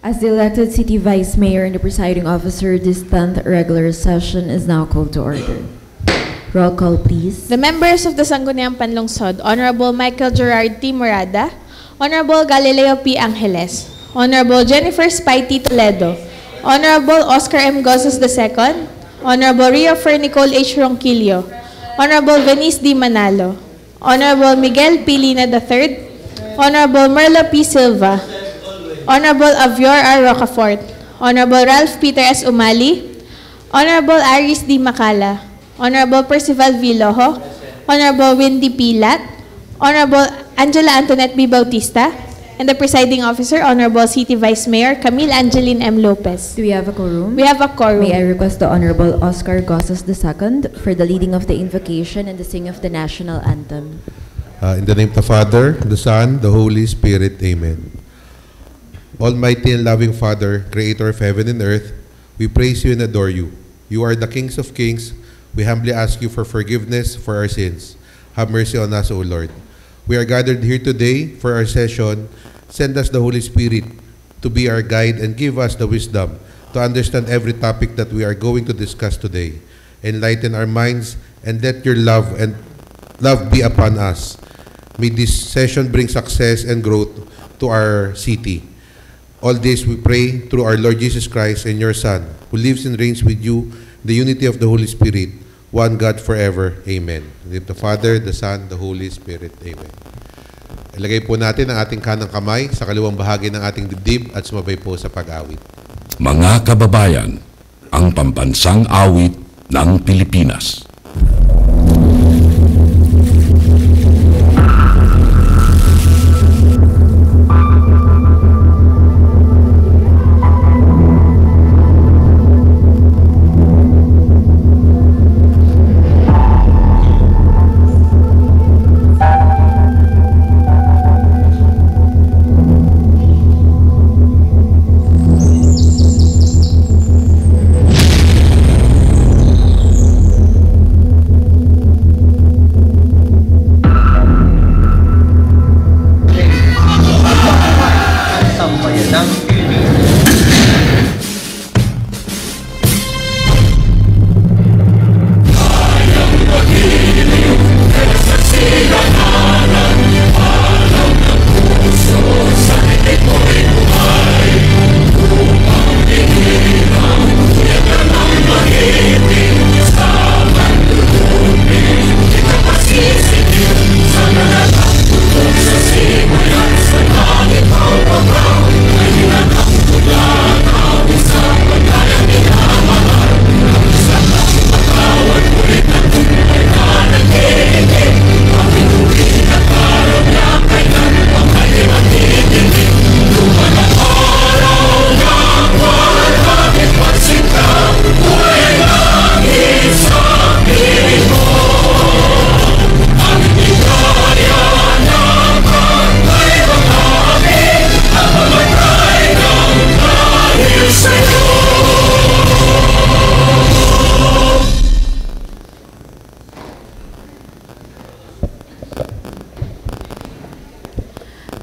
As the elected city vice mayor and the presiding officer, this 10th regular session is now called to order. Roll call, please. The members of the Sangguniang Panlungsod, Honorable Michael Gerard T. Morada, Honorable Galileo P. Angeles, Honorable Jennifer Spitey Toledo, Honorable Oscar M. Gozos II, Honorable Rio Fer Nicole H. Ronquillo, Honorable Venice D. Manalo, Honorable Miguel P. Lina III, Honorable Merla P. Silva, Honorable Avior R. Rocafort, Honorable Ralph Peter S. Umali, Honorable Aris D. Macala, Honorable Percival V. Lojo, Honorable Wendy P. Lat, Honorable Angela Antoinette B. Bautista, and the presiding officer, Honorable City Vice Mayor Camille Angeline M. Lopez. Do we have a quorum? We have a quorum. May I request the Honorable Oscar Gozos II for the leading of the invocation and the singing of the national anthem. In the name of the Father, the Son, the Holy Spirit. Amen. Almighty and loving Father, Creator of heaven and earth, we praise you and adore you. You are the Kings of Kings. We humbly ask you for forgiveness for our sins. Have mercy on us, O Lord. We are gathered here today for our session. Send us the Holy Spirit to be our guide and give us the wisdom to understand every topic that we are going to discuss today. Enlighten our minds and let your love be upon us. May this session bring success and growth to our city. All this we pray through our Lord Jesus Christ and your Son, who lives and reigns with you in the unity of the Holy Spirit, one God forever. Amen. In the name of the Father, the Son, the Holy Spirit. Amen. Ilagay po natin ang ating kanang kamay sa kaliwang bahagi ng ating dibdib at sumabay po sa pag-awit. Mga kababayan, ang pambansang awit ng Pilipinas.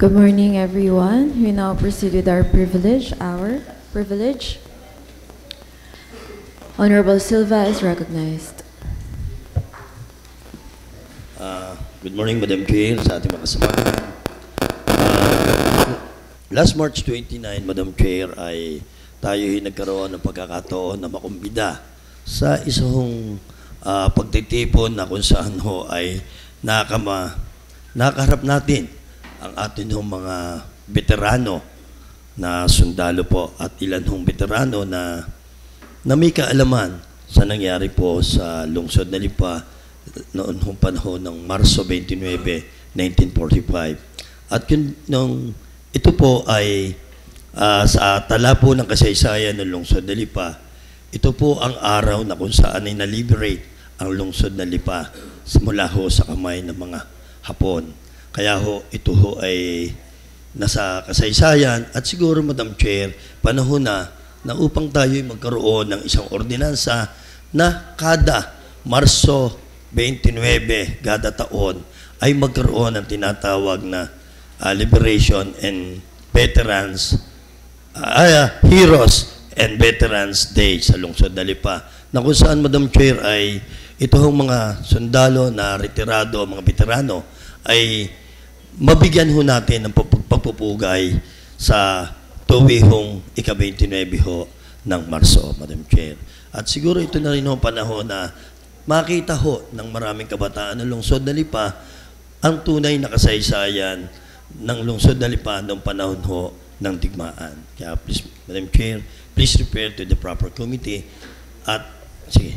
Good morning, everyone. We now proceed with our privilege. Honorable Silva is recognized. Good morning, Madam Chair, sa ating mga kasamahan. Last March 29, Madam Chair, ay tayo'y nagkaroon ng pagkakataon na makumbida sa isang pagtitipon na kung saan ho ay nakaharap natin ang atin hong mga veterano na sundalo po at ilan hong veterano na may kaalaman sa nangyari po sa lungsod na Lipa noon hong panahon ng Marso 29, 1945. At ito po ay sa tala po ng kasaysayan ng lungsod na Lipa, ito po ang araw na kung saan ay na-liberate ang lungsod na Lipa mula ho sa kamay ng mga Hapon. Kaya ho, ito ho ay nasa kasaysayan at siguro, Madam Chair, panahon na upang tayo magkaroon ng isang ordinansa na kada Marso 29, kada taon, ay magkaroon ng tinatawag na Liberation and Veterans Heroes and Veterans Day sa lungsod ng Lipa, na kung saan, Madam Chair, ay ito hong mga sundalo na retirado, mga veterano, ay mabigyan ho natin ng pagpupugay sa tuwihong ika-29 ho ng Marso, Madam Chair. At siguro ito na rin ho panahon na makita ho ng maraming kabataan ng lungsod ng Lipa ang tunay na kasaysayan ng lungsod ng Lipa noong panahon ho ng digmaan. Kaya please, Madam Chair, please refer to the proper committee at sige.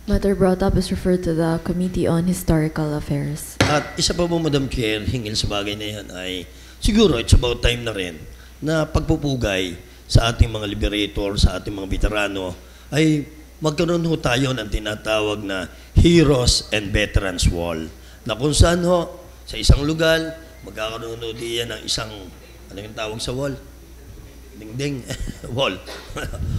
Matter brought up is referred to the Committee on Historical Affairs. At isa pa po, Madam Chair, hingil sa bagay na yan ay siguro it's about time na rin na pagpupugay sa ating mga liberator, sa ating mga veterano, ay magkaroon ho tayo ng tinatawag na Heroes and Veterans Wall, na kung saan ho, sa isang lugar, magkakaroon ho diyan ng isang, ano yung tawag sa wall? Dingding, wall.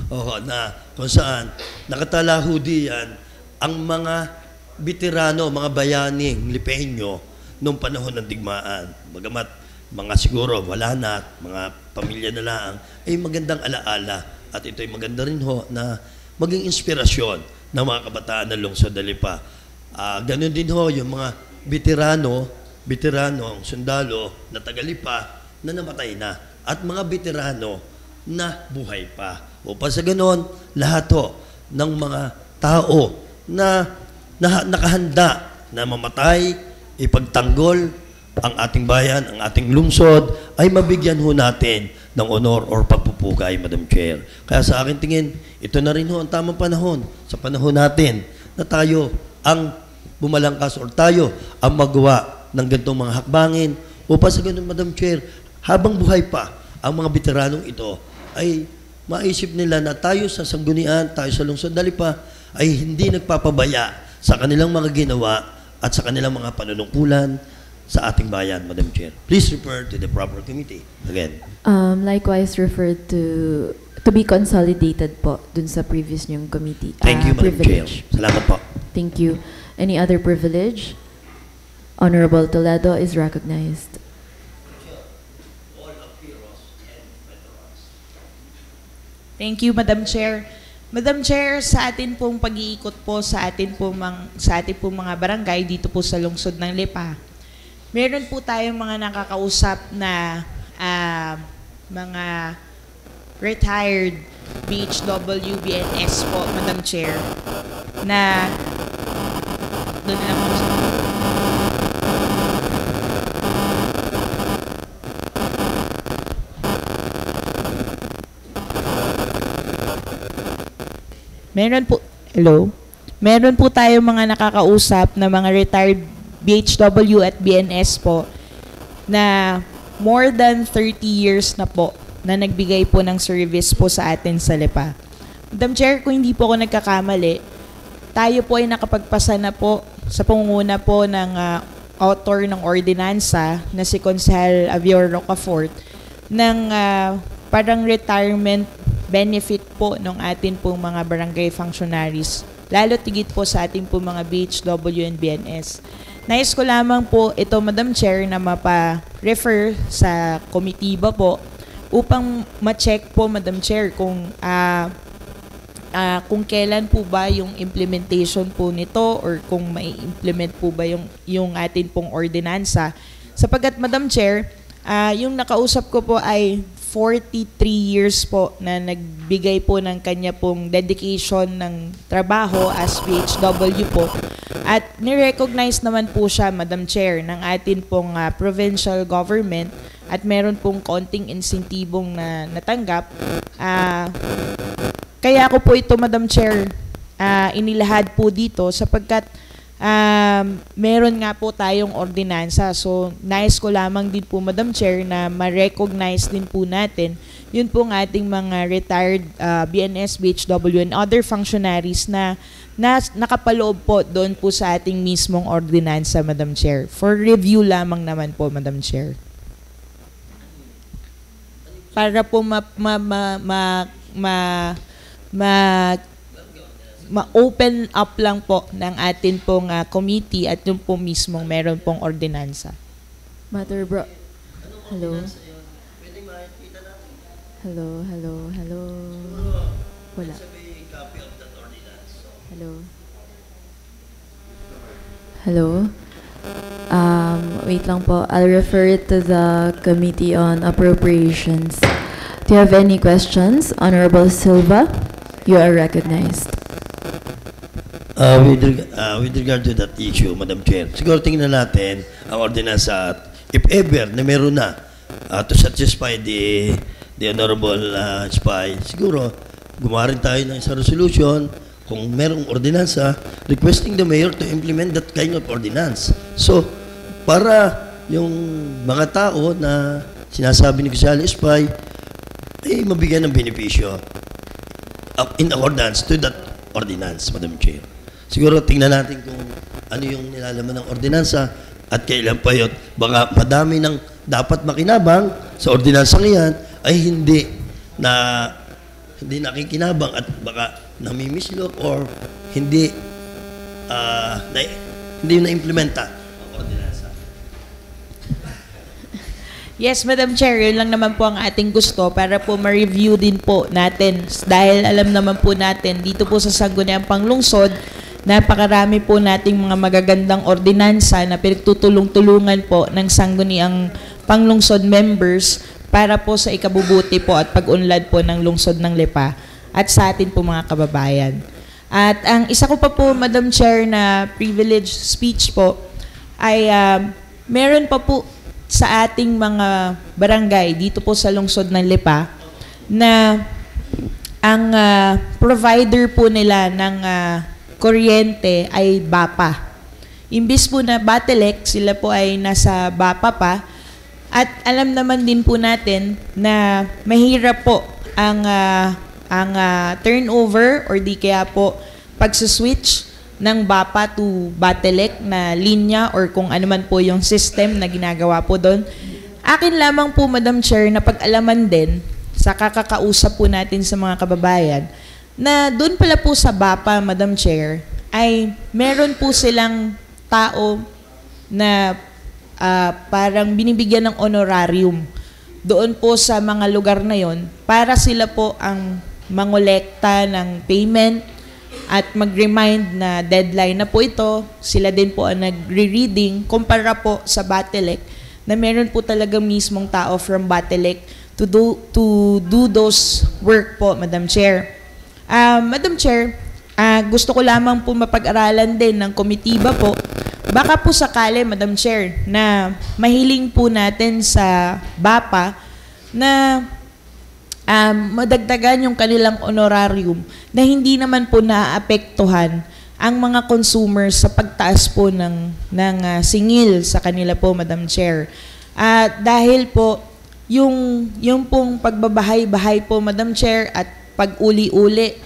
Oo, na kung saan, nakatala ho diyan ang mga veterano, mga bayaning Lipeño noong panahon ng digmaan. Bagamat mga siguro wala na, mga pamilya na lang, ay magandang alaala. At ito'y maganda rin ho na maging inspirasyon ng mga kabataan ng lungsod ng Lipa. Ganun din ho yung mga veterano, ang sundalo na taga-Lipa na namatay na, at mga veterano na buhay pa. Upang sa ganon, lahat ho ng mga tao na nakahanda na mamatay, ipagtanggol ang ating bayan, ang ating lungsod, ay mabigyan ho natin ng honor or pagpupugay, Madam Chair. Kaya sa akin tingin, ito na rin ho ang tamang panahon, sa panahon natin, na tayo ang bumalangkas or tayo ang magawa ng ganitong mga hakbangin upang sa ganun, Madam Chair, habang buhay pa ang mga veteranong ito, ay maisip nila na tayo sa sanggunian, tayo sa lungsod ng Lipa, ay hindi nagpapabaya sa kanilang mga ginawa at sa kanilang mga panunungkulan sa ating bayan, Madam Chair. Please refer to the proper committee. Again. Likewise referred to be consolidated po dun sa previous niyong committee. Thank you, Madam Chair. Privilege. Salamat po. Thank you. Any other privilege? Honorable Toledo is recognized. Thank you, Madam Chair. Madam Chair, sa atin pong pag-iikot po sa atin pong mga barangay dito po sa lungsod ng Lipa, meron po tayong mga nakakausap na mga retired BHW, BNS po, Madam Chair, na doon na lang po sa Meron po tayong mga nakakausap na mga retired BHW at BNS po na more than 30 years na po na nagbigay po ng service po sa atin sa Lipa. Madam Chair, kung hindi po ako nagkakamali, tayo po ay nakapagpasa na po sa pangunguna po ng author ng ordinansa na si Consel Avior Rocafort ng parang retirement benefit po ng atin pong mga barangay functionaries, lalo tigit po sa ating pong mga BHW and BNS. Nais ko lamang po ito, Madam Chair, na mapa-refer sa komitiba po upang ma-check po, Madam Chair, kung kailan po ba yung implementation po nito or kung may implement po ba yung atin pong ordinansa. Sapagkat, Madam Chair, yung nakausap ko po ay 43 years po na nagbigay po ng kanya pong dedication ng trabaho as BHW po. At nirecognize naman po siya, Madam Chair, ng atin pong provincial government at meron pong konting insentibong na natanggap. Kaya ako po ito, Madam Chair, inilahad po dito sapagkat meron nga po tayong ordinansa. So, nais ko lamang din po, Madam Chair, na ma-recognize din po natin yun po ng ating mga retired BNS, BHW, and other functionaries na nakapaloob po doon po sa ating mismong ordinansa, Madam Chair. For review lamang naman po, Madam Chair. Para po ma-open up lang po ng atin pong committee at yung po mismong meron pong ordinansa. Hello? Hello, hello, hello. Wala. Hello. Hello. Wait lang po. I'll refer it to the Committee on Appropriations. Do you have any questions? Honorable Silva, you are recognized. With regard to that issue, Madam Chair, siguro tingnan natin ang ordinansa at if ever na meron na to satisfy the Honorable Spy, siguro gumawa rin tayo ng isang resolution kung merong ordinansa requesting the mayor to implement that kind of ordinance. So, para yung mga tao na sinasabi ni Gonzalo Spy ay mabigyan ng benepisyo in accordance to that ordinance, Madam Chair. Siguro tingnan natin kung ano yung nilalaman ng ordinansa at kailan pa yun. Baka madami ng dapat makinabang sa ordinansa ngayon ay hindi nakikinabang at baka namimislok or hindi na-implementa ang ordinansa. Yes, Madam Chair, yun lang naman po ang ating gusto para po ma-review din po natin. Dahil alam naman po natin, dito po sa Sangguniang Panglungsod, napakarami po nating mga magagandang ordinansa na pinagtutulong-tulungan po ng Sangguniang Panglungsod members para po sa ikabubuti po at pag-unlad po ng lungsod ng Lipa at sa atin po mga kababayan. At ang isa ko pa po, Madam Chair, na privilege speech po ay meron pa po sa ating mga barangay dito po sa lungsod ng Lipa na ang provider po nila ng kuryente ay BAPA. Imbis po na Batelec, sila po ay nasa BAPA pa. At alam naman din po natin na mahirap po ang turnover or di kaya po pagsuswitch ng BAPA to Batelec na linya or kung ano man po yung system na ginagawa po doon. Akin lamang po, Madam Chair, na pag-alaman din sa kakakausap po natin sa mga kababayan na doon pala po sa BAPA, Madam Chair, ay meron po silang tao na parang binibigyan ng honorarium doon po sa mga lugar na yon para sila po ang mangolekta ng payment at mag-remind na deadline na po ito. Sila din po ang nagre-reading kumpara po sa Batelec na meron po talaga mismong tao from Batelec to do those work po, Madam Chair. Madam Chair, gusto ko lamang po mapag-aralan din ng komitiba po. Baka po sakali, Madam Chair, na mahiling po natin sa BAPA na madagdagan yung kanilang honorarium na hindi naman po naaapektuhan ang mga consumers sa pagtaas po ng singil sa kanila po, Madam Chair. Dahil po, yung pong pagbabahay-bahay po, Madam Chair, at pag-uli-uli,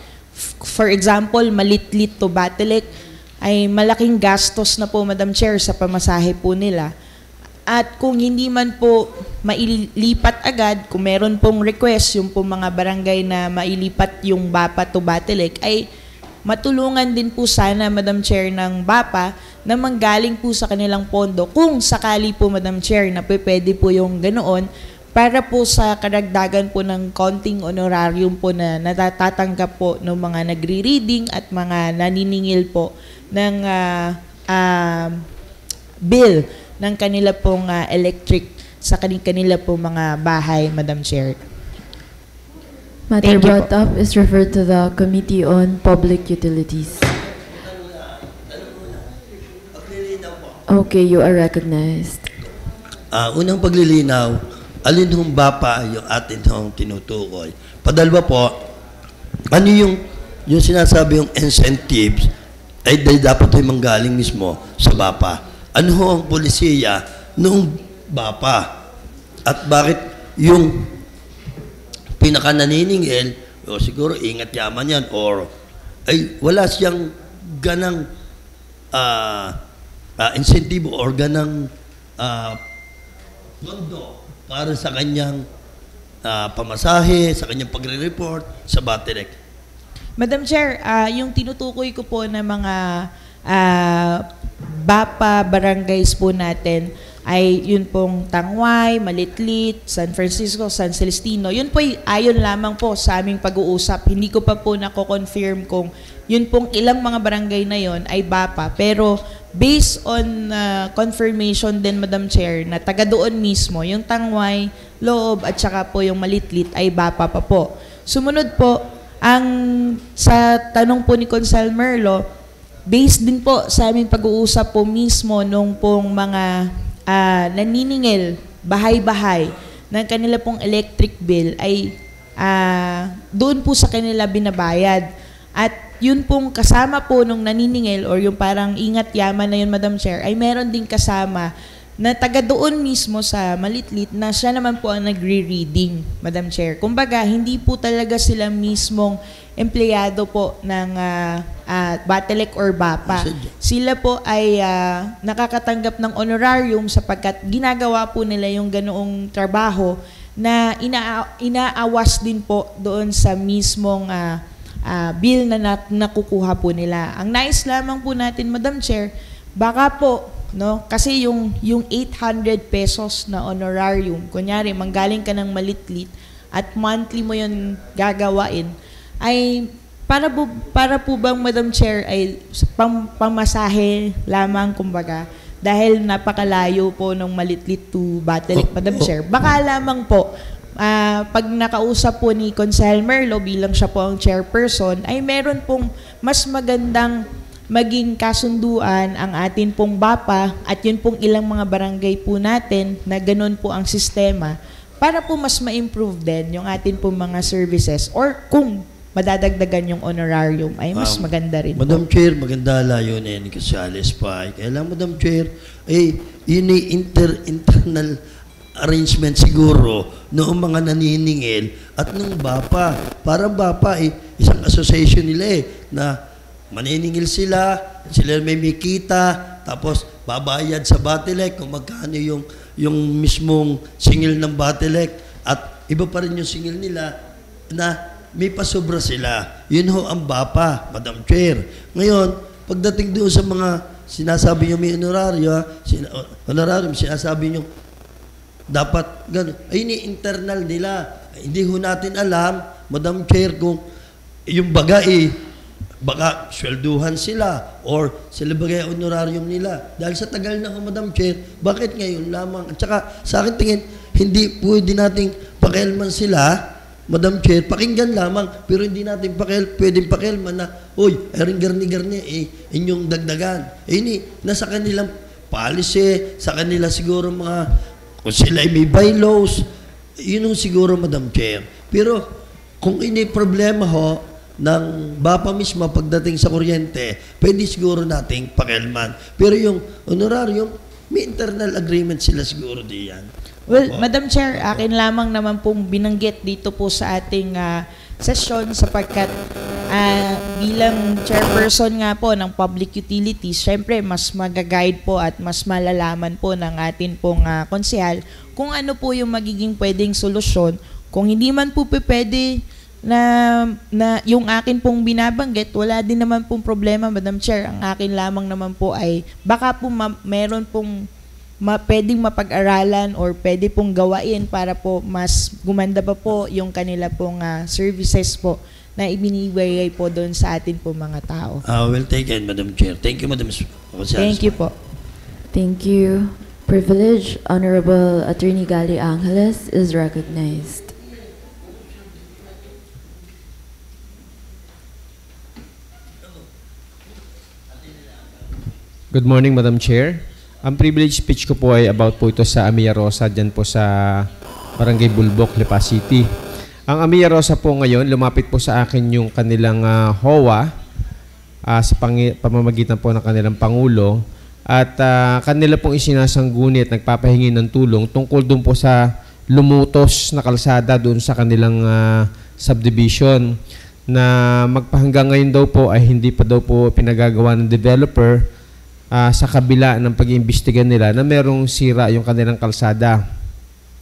for example, Malitlit to Batelec, ay malaking gastos na po, Madam Chair, sa pamasahe po nila. At kung hindi man po mailipat agad, kung meron pong request yung pong mga barangay na mailipat yung BAPA to Batelec, ay matulungan din po sana, Madam Chair, ng BAPA na manggaling po sa kanilang pondo. Kung sakali po, Madam Chair, na pwede po yung ganoon, para po sa karagdagan po ng konting honorarium po na natatatanggap po ng mga nagre-reading at mga naniningil po ng bill ng kanila pong electric sa kanila pong mga bahay, Madam Chair. Matter Thank you brought po. up is referred to the Committee on Public Utilities. Okay, you are recognized. Unang paglilinaw, alin hong BAPA yung atin hong tinutukoy. Padalwa po, ano yung sinasabi yung incentives ay dapat ay manggaling mismo sa BAPA. Ano ho ang polisiya noong BAPA? At bakit yung pinaka-naniningil, o siguro ingat yaman yan, or ay wala siyang ganang incentive or ganang pondo para sa kanyang pamasahe, sa kanyang pagre-report sa Batelec. Madam Chair, yung tinutukoy ko po na mga BAPA barangays po natin ay yun pong Tangway, Malitlit, San Francisco, San Celestino. Yun po ay ayon lamang po sa aming pag-uusap. Hindi ko pa po nako-confirm kung yun pong ilang mga barangay na yon ay BAPA. Pero based on confirmation din, Madam Chair, na taga doon mismo, yung Tangway, Loob at saka po yung Malitlit ay BAPA pa po. Sumunod po, ang sa tanong po ni Consel Merlo, based din po sa aming pag-uusap po mismo nung pong mga naniningil, bahay-bahay ng kanila pong electric bill ay doon po sa kanila binabayad. At yun pong kasama po nung naniningil or yung parang ingat yaman na yun, Madam Chair, ay meron din kasama na taga doon mismo sa Malitlit na siya naman po ang nagre-reading, Madam Chair. Kumbaga, hindi po talaga sila mismong empleyado po ng Batelec or BAPA. Sila po ay nakakatanggap ng honorarium sapagkat ginagawa po nila yung ganoong trabaho na inaawas din po doon sa mismong bill na nakukuha po nila. Ang nais lamang po natin, Madam Chair, baka po, no, kasi yung 800 pesos na honorarium, kunyari, manggaling ka ng Malitlit at monthly mo yun gagawain, ay para po bang, Madam Chair, ay pamasahe lamang, kumbaga, dahil napakalayo po ng Malitlit to Batelec, Madam Chair. Baka lamang po, pag nakausap po ni Consel Merlo bilang siya po ang chairperson, ay meron pong mas magandang maging kasunduan ang atin pong BAPA at yun pong ilang mga barangay po natin na ganun po ang sistema para po mas ma-improve din yung atin pong mga services or kung madadagdagan yung honorarium ay mas maganda rin. Madam Chair, maganda layo na yan kasi Alice pa. Kaya lang, Madam Chair, yun ay internal arrangement siguro noong mga naniningil at nung BAPA. Parang BAPA isang association nila na maniningil sila may kita, tapos babayad sa Batelec kung magkano yung mismong singil ng Batelec at iba pa rin yung singil nila na may pasobra sila. Yun ho ang BAPA, Madam Chair. Ngayon, pagdating doon sa mga sinasabi nyo may honorarium, sinasabi nyo dapat gano'n. Ay, ni-internal nila. Hindi ho natin alam, Madam Chair, kung yung baka baka swelduhan sila or sila bagay honorarium nila. Dahil sa tagal na ho, Madam Chair, bakit ngayon lamang? At saka, sa akin tingin, hindi pwede nating pakialman sila, Madam Chair, pakinggan lamang, pero hindi natin pwedeng pakialman na, uy, garni-garni, inyong dagdagan. Nasa kanilang policy, sa kanila siguro mga kung sila ay may bylaws, yun yung siguro, Madam Chair. Pero kung problema ho ng BAPA mismo pagdating sa kuryente, pwede siguro nating pakialman. Pero yung honorarium, may internal agreement sila siguro diyan. Well, Madam Chair, akin lamang naman pong binanggit dito po sa ating session sapagkat bilang chairperson nga po ng public utilities, syempre mas magaguide po at mas malalaman po ng atin pong konsehal kung ano po yung magiging pwedeng solusyon. Kung hindi man po pwede na yung akin pong binabanggit, wala din naman pong problema, Madam Chair. Ang akin lamang naman po ay baka po meron pong pwedeng mapag-aralan or pwede pong gawain para po mas gumanda pa po yung kanila pong services po na ibinibigay po doon sa atin po mga tao. Well taken, Madam Chair. Thank you, Madam. Thank you po. Thank you. Privilege, Honorable Attorney Gali Angeles is recognized. Good morning, Madam Chair. Ang privilege speech ko po ay about po ito sa Amia Rosa, dyan po sa Barangay Bulbok, Lipa City. Ang Amia Rosa po ngayon, lumapit po sa akin yung kanilang HOA sa pamamagitan po ng kanilang Pangulo at kanila pong isinasanggunit, nagpapahingi ng tulong tungkol doon po sa lumutos na kalsada doon sa kanilang subdivision na magpahanggang ngayon daw po ay hindi pa daw po pinagagawa ng developer sa kabila ng pag-iimbestiga nila na merong sira yung kanilang kalsada.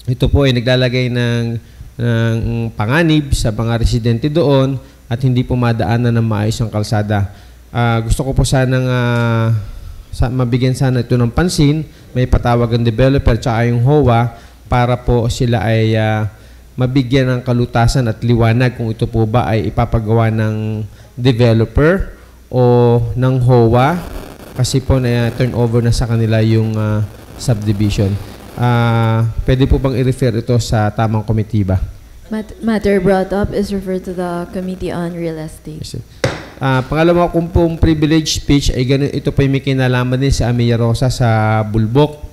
Ito po ay naglalagay ng panganib sa mga residente doon at hindi po madaanan ng maayos ang kalsada. Gusto ko po sanang mabigyan sana ito ng pansin, may patawag ang developer tsaka yung HOA para po sila ay mabigyan ng kalutasan at liwanag kung ito po ba ay ipapagawa ng developer o ng HOA kasi po na turnover na sa kanila yung subdivision. Pwede po bang i-refer ito sa tamang committee ba? Matter brought up is referred to the Committee on Real Estate. Pangalawa kung pong privilege speech ay ganun, ito po may kinalaman din sa Amia Rosa sa Bulbok.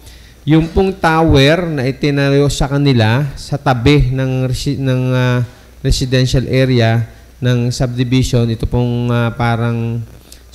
Yung pong tower na itinayo sa kanila sa tabi ng residential area ng subdivision, ito pong parang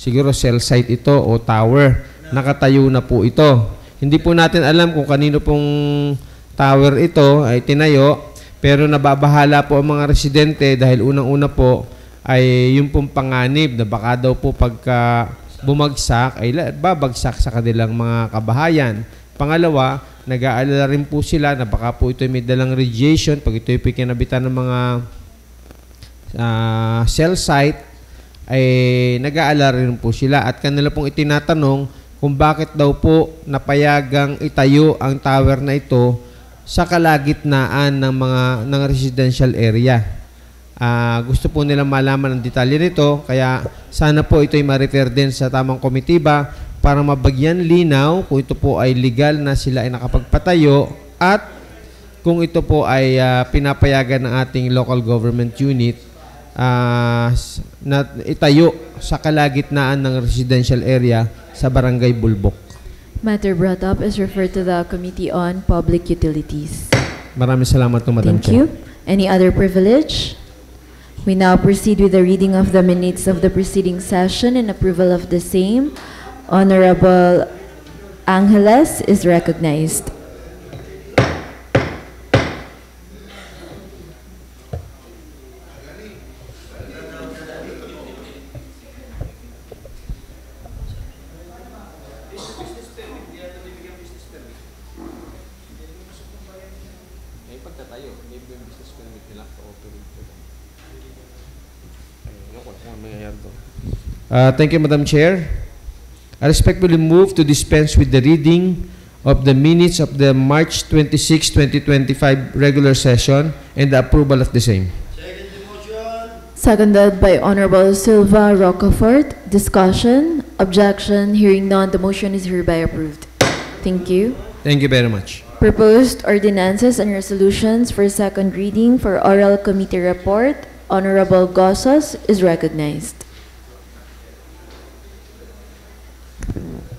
siguro cell site ito o tower. Nakatayo na po ito. Hindi po natin alam kung kanino pong tower ito ay tinayo, pero nababahala po ang mga residente dahil unang-una po ay yung pong panganib na baka daw po pagka bumagsak ay babagsak sa kanilang mga kabahayan. Pangalawa, nag-aalala rin po sila na baka po ito may dalang radiation pag ito ay kinabitan ng mga cell site ay nag-aalala rin po sila at kanila pong itinatanong kung bakit daw po napayagang itayo ang tower na ito sa kalagitnaan ng residential area. Gusto po nilang malaman ang detalye nito, kaya sana po ito ay ma-refer din sa tamang komitiba para mabagyan linaw kung ito po ay legal na sila ay nakapagpatayo at kung ito po ay pinapayagan ng ating local government unit na itayo sa kalagitnaan ng residential area sa Barangay Bulbok. Matter brought up is referred to the Committee on Public Utilities. Maraming salamat po, Madam Thank Chair. you. Any other privilege? We now proceed with the reading of the minutes of the preceding session and approval of the same. Honorable Angeles is recognized. Thank you, Madam Chair. I respectfully move to dispense with the reading of the minutes of the March 26, 2025 regular session and the approval of the same. Seconded by Honorable Silva Rocafort. Discussion, objection, hearing none, the motion is hereby approved. Thank you. Thank you very much. Proposed ordinances and resolutions for second reading for oral committee report. Honorable Gossos is recognized.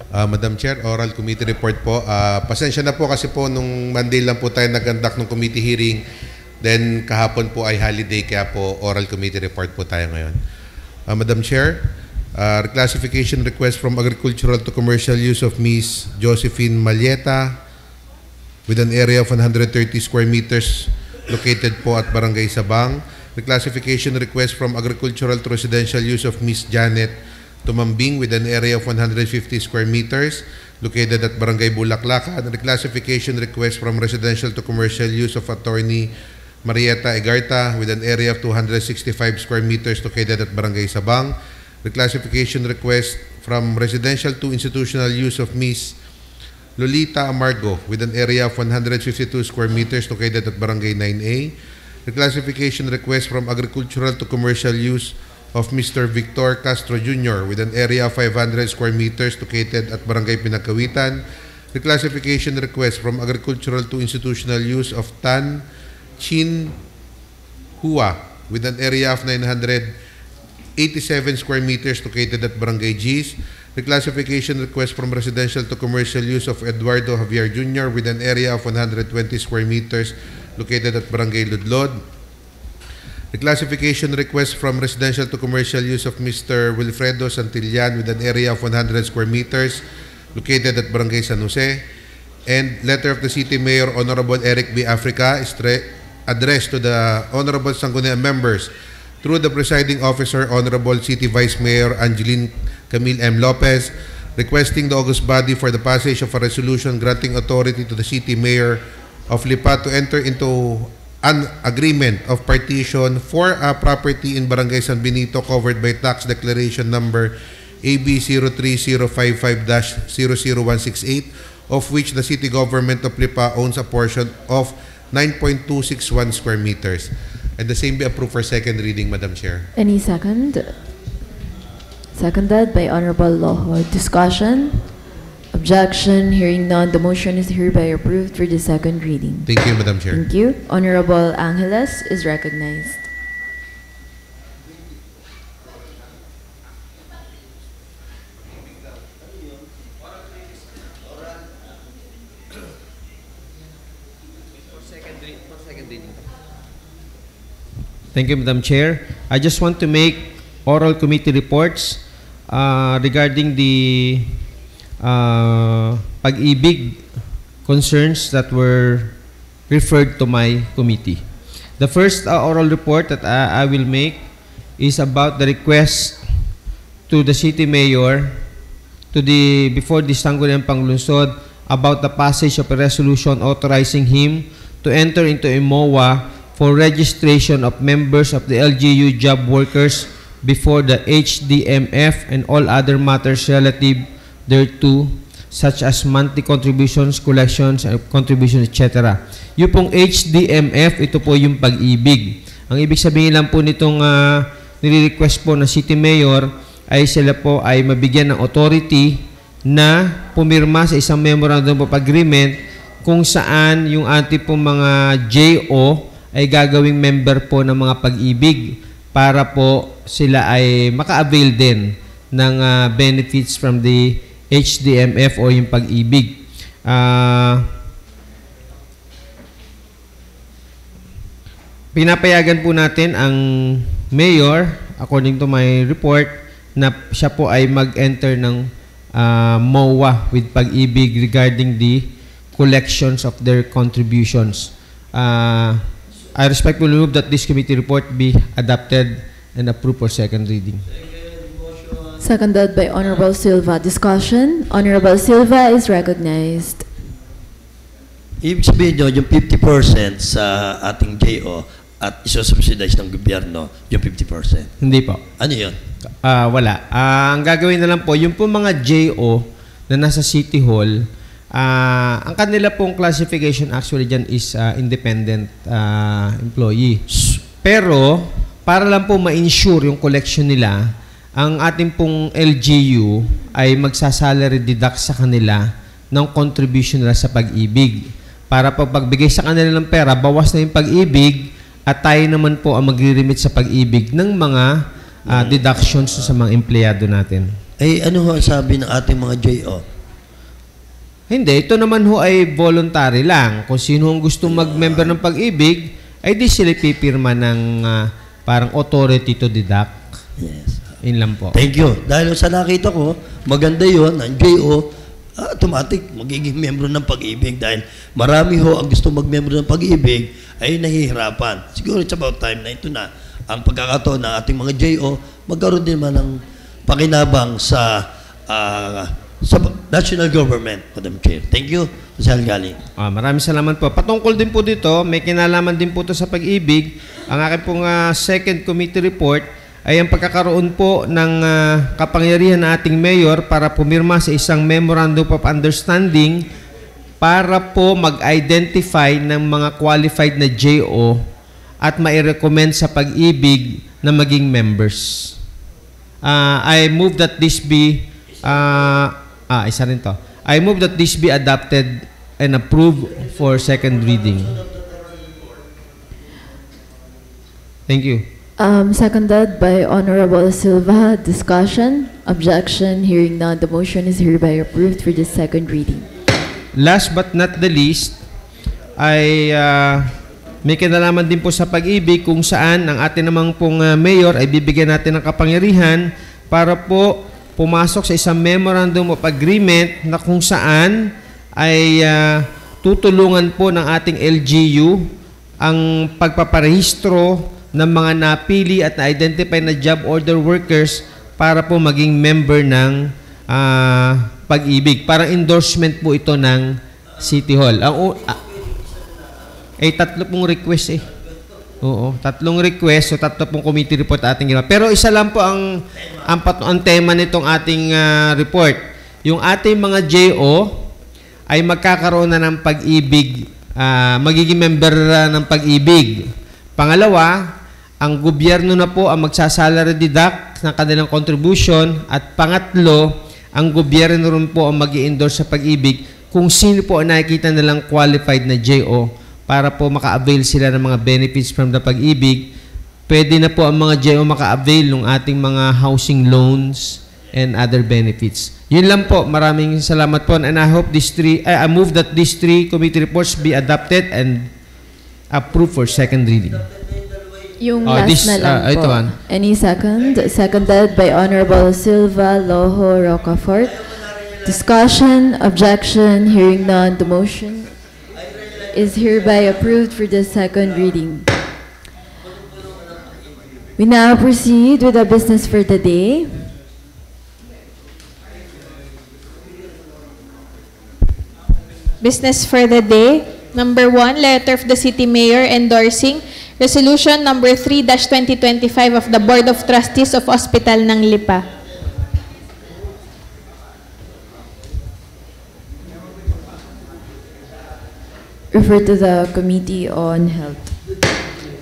Madam Chair, oral committee report po. Pasensya na po kasi po nung Monday lang po tayo nag-conduct ng committee hearing. Then kahapon po ay holiday kaya po oral committee report po tayo ngayon. Madam Chair, reclassification request from agricultural to commercial use of Ms. Josephine Malieta with an area of 130 square meters located po at Barangay Sabang. Reclassification request from agricultural to residential use of Ms. Janet Tumambing with an area of 150 square meters located at Barangay Bulaklaca. And reclassification request from residential to commercial use of Attorney Marieta Egarta with an area of 265 square meters located at Barangay Sabang. Reclassification request from residential to institutional use of Ms. Lolita Amargo with an area of 152 square meters located at Barangay 9A. Reclassification request from agricultural to commercial use of Mr. Victor Castro Jr. with an area of 500 square meters located at Barangay Pinagkawitan. Reclassification request from agricultural to institutional use of Tan Chin Hua with an area of 987 square meters located at Barangay G's. Reclassification request from residential to commercial use of Eduardo Javier Jr. with an area of 120 square meters located at Barangay Ludlod. Reclassification request from residential to commercial use of Mr. Wilfredo Santillan with an area of 100 square meters located at Barangay San Jose. And letter of the City Mayor Honorable Eric B. Africa is addressed to the Honorable Sangguniang members through the presiding officer Honorable City Vice Mayor Angeline Camille M. Lopez, requesting the August body for the passage of a resolution granting authority to the City Mayor of Lipa to enter into an agreement of partition for a property in Barangay San Benito covered by tax declaration number AB 03055-00168, of which the City Government of Lipa owns a portion of 9.261 square meters. And the same be approved for second reading, Madam Chair. Any second? Seconded by Honorable Loho. Discussion? Objection? Hearing none, the motion is hereby approved for the second reading. Thank you, Madam Chair. Thank you. Honorable Angeles is recognized. Thank you, Madam Chair. I just want to make oral committee reports regarding the pag-ibig concerns that were referred to my committee. The first oral report that I will make is about the request to the city mayor before the Sangguniang Panglungsod about the passage of a resolution authorizing him to enter into a MOA for registration of members of the LGU job workers before the HDMF and all other matters relative thereto, such as monthly contributions, collections, contributions, etc. Yung pong HDMF, ito po yung pag-ibig. Ang ibig sabihin lang po nitong nire-request po ng City Mayor ay sila po ay mabigyan ng authority na pumirma sa isang memorandum of agreement kung saan yung ating pong mga JO ay gagawing member po ng mga pag-ibig para po sila ay maka-avail din ng benefits from the HDMF o yung pag-ibig. Pinapayagan po natin ang mayor, according to my report, na siya po ay mag-enter ng MOA with pag-ibig regarding the collections of their contributions. I respectfully move that this committee report be adopted and approved for second reading. Seconded by Honorable Silva. Discussion? Honorable Silva is recognized. Ibig sabihin nyo, yung 50% sa ating JO at isusubsidize ng gobyerno, yung 50%. Hindi po. Ano yun? Wala. Ang gagawin na lang po, yung po mga JO na nasa City Hall, ang kanila pong classification actually dyan is independent employee. Pero, para lang po ma-insure yung collection nila, ang ating pong LGU ay magsasalary deduct sa kanila ng contribution nila sa pag-ibig. Para pag pagbigay sa kanila ng pera, bawas na yung pag-ibig at tayo naman po ang magre-remit sa pag-ibig ng mga deductions sa mga empleyado natin. Eh, ano ho ang sabi ng ating mga JO? Hindi, ito naman ho ay voluntary lang. Kung sino ang gusto mag-member ng pag-ibig, ay di sila pipirma ng parang authority to deduct. Yes. Yun lang po. Thank you. Dahil sa nakita ko, maganda yun, ang JO, automatic, magiging membro ng pag-ibig dahil marami ho ang gusto mag-membro ng pag-ibig ay nahihirapan. Siguro it's about time na ito na ang pagkakataon ng ating mga JO, magkaroon din man ng pakinabang sa national government, Madam Chair. Thank you, Sal Galing. Maraming salamat po. Patungkol din po dito, may kinalaman din po ito sa pag-ibig. Ang aking pong second committee report ay ang pagkakaroon po ng kapangyarihan ng ating mayor para pumirma sa isang memorandum of understanding para po mag-identify ng mga qualified na JO at mai-recommend sa pag-ibig na maging members. I move that this be isa rin to. I move that this be adopted and approved for second reading. Thank you. Seconded by Honorable Silva. Discussion? Objection? Hearing none, the motion is hereby approved for the second reading. Last but not the least, ay may kinalaman din po sa pag-ibig kung saan ang atin namang pong mayor ay bibigyan natin ng kapangyarihan para po pumasok sa isang memorandum of agreement na kung saan ay tutulungan po ng ating LGU ang pagpaparehistro ng mga napili at na-identify na job order workers para po maging member ng pag-ibig. Parang endorsement po ito ng City Hall. Ay tatlo pong request Oo, 3 request, so 3 pong committee report ating ginawa. Pero isa lang po ang tema nitong ating report. Yung ating mga JO ay magkakaroon na ng pag-ibig, magiging member ng pag-ibig. Pangalawa, ang gobyerno na po ang magsasalary deduct ng kanilang contribution. At pangatlo, ang gobyerno rin po ang mag-i-endorse sa pag-ibig kung sino po ang nakikita nilang qualified na JO para po maka-avail sila ng mga benefits from the pag-ibig. Pwede na po ang mga JO maka-avail ng ating mga housing loans and other benefits. Yun lang po. Maraming salamat po. And I hope I move that these 3 committee reports be adopted and approved for second reading. Yung last na lang po. Ito, Any second? Seconded by Honorable Silva, Loho, Rocafort. Discussion, objection, hearing none, the motion is hereby approved for the second reading. We now proceed with the business for the day. Business for the day. Number 1, letter of the City Mayor endorsing Resolution number 3-2025 of the Board of Trustees of Hospital ng Lipa. Refer to the Committee on Health.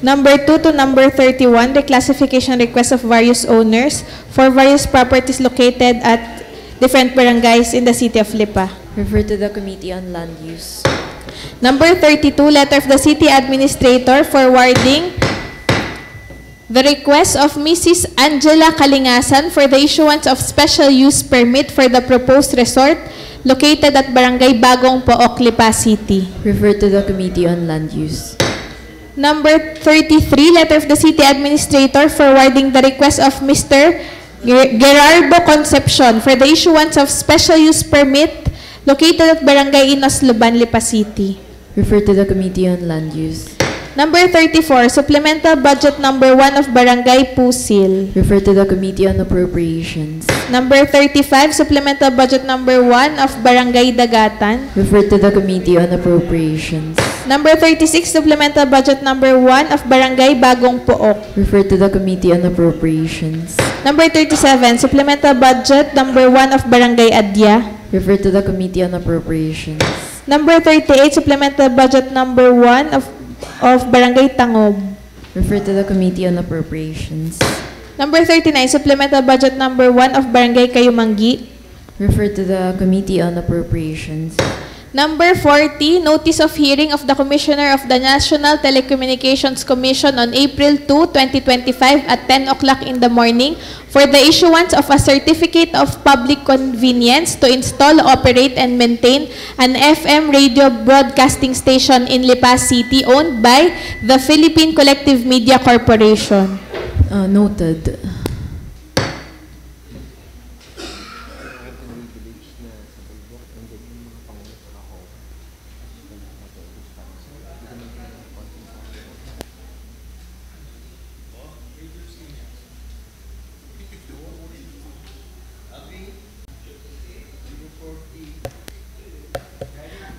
Number 2 to number 31, reclassification requests of various owners for various properties located at different barangays in the city of Lipa. Refer to the Committee on Land Use. Number 32, letter of the City Administrator forwarding the request of Mrs. Angela Kalingasan for the issuance of special use permit for the proposed resort located at Barangay Bagong Pook, Lipa City. Refer to the Committee on Land Use. Number 33, letter of the City Administrator forwarding the request of Mr. Gerardo Concepcion for the issuance of special use permit located at Barangay Inos, Luban, Lipa City. Refer to the Committee on Land Use. Number 34, supplemental budget number 1 of Barangay Pusil. Refer to the Committee on Appropriations. Number 35, supplemental budget number 1 of Barangay Dagatan. Refer to the Committee on Appropriations. Number 36, supplemental budget number 1 of Barangay Bagong Pook. Refer to the Committee on Appropriations. Number 37, supplemental budget number 1 of Barangay Adya. Refer to the Committee on Appropriations. Number 38, supplemental budget number 1 of Barangay Tangob. Refer to the Committee on Appropriations. Number 39, supplemental budget number 1 of Barangay Kayumanggi. Refer to the Committee on Appropriations. Number 40, notice of hearing of the Commissioner of the National Telecommunications Commission on April 2, 2025 at 10 o'clock in the morning for the issuance of a certificate of public convenience to install, operate, and maintain an FM radio broadcasting station in Lipa City owned by the Philippine Collective Media Corporation. Noted.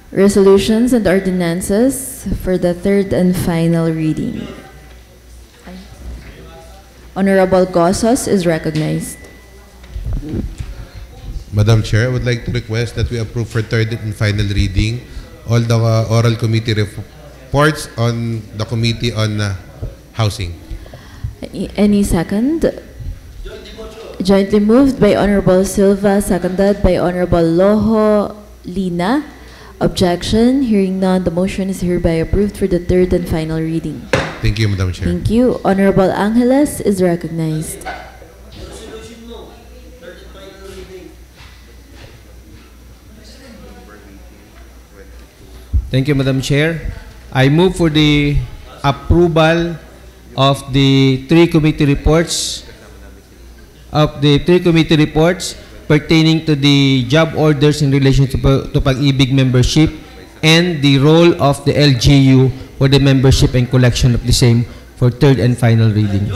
Resolutions and ordinances for the third and final reading. Honorable Gozos is recognized. Madam Chair, I would like to request that we approve for third and final reading all the oral committee reports on the Committee on Housing. Any second? Jointly moved by Honorable Silva, seconded by Honorable Loho Lina. Objection? Hearing none, the motion is hereby approved for the third and final reading. Thank you, Madam Chair. Thank you. Honorable Angeles is recognized. Thank you, Madam Chair. I move for the approval of the 3 committee reports pertaining to the job orders in relation to Pag-ibig membership and the role of the LGU for the membership and collection of the same for third and final reading.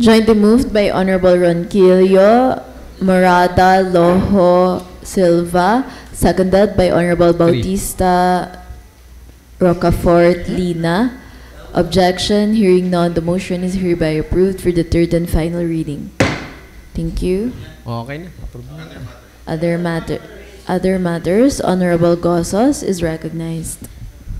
Jointly moved by Honorable Ronquillo, Morada, Loho, Silva, seconded by Honorable Bautista, Rocafort, Lina. Objection? Hearing none, the motion is hereby approved for the third and final reading. Thank you. Okay na. Approve na. Other matters, Honorable Gozos is recognized.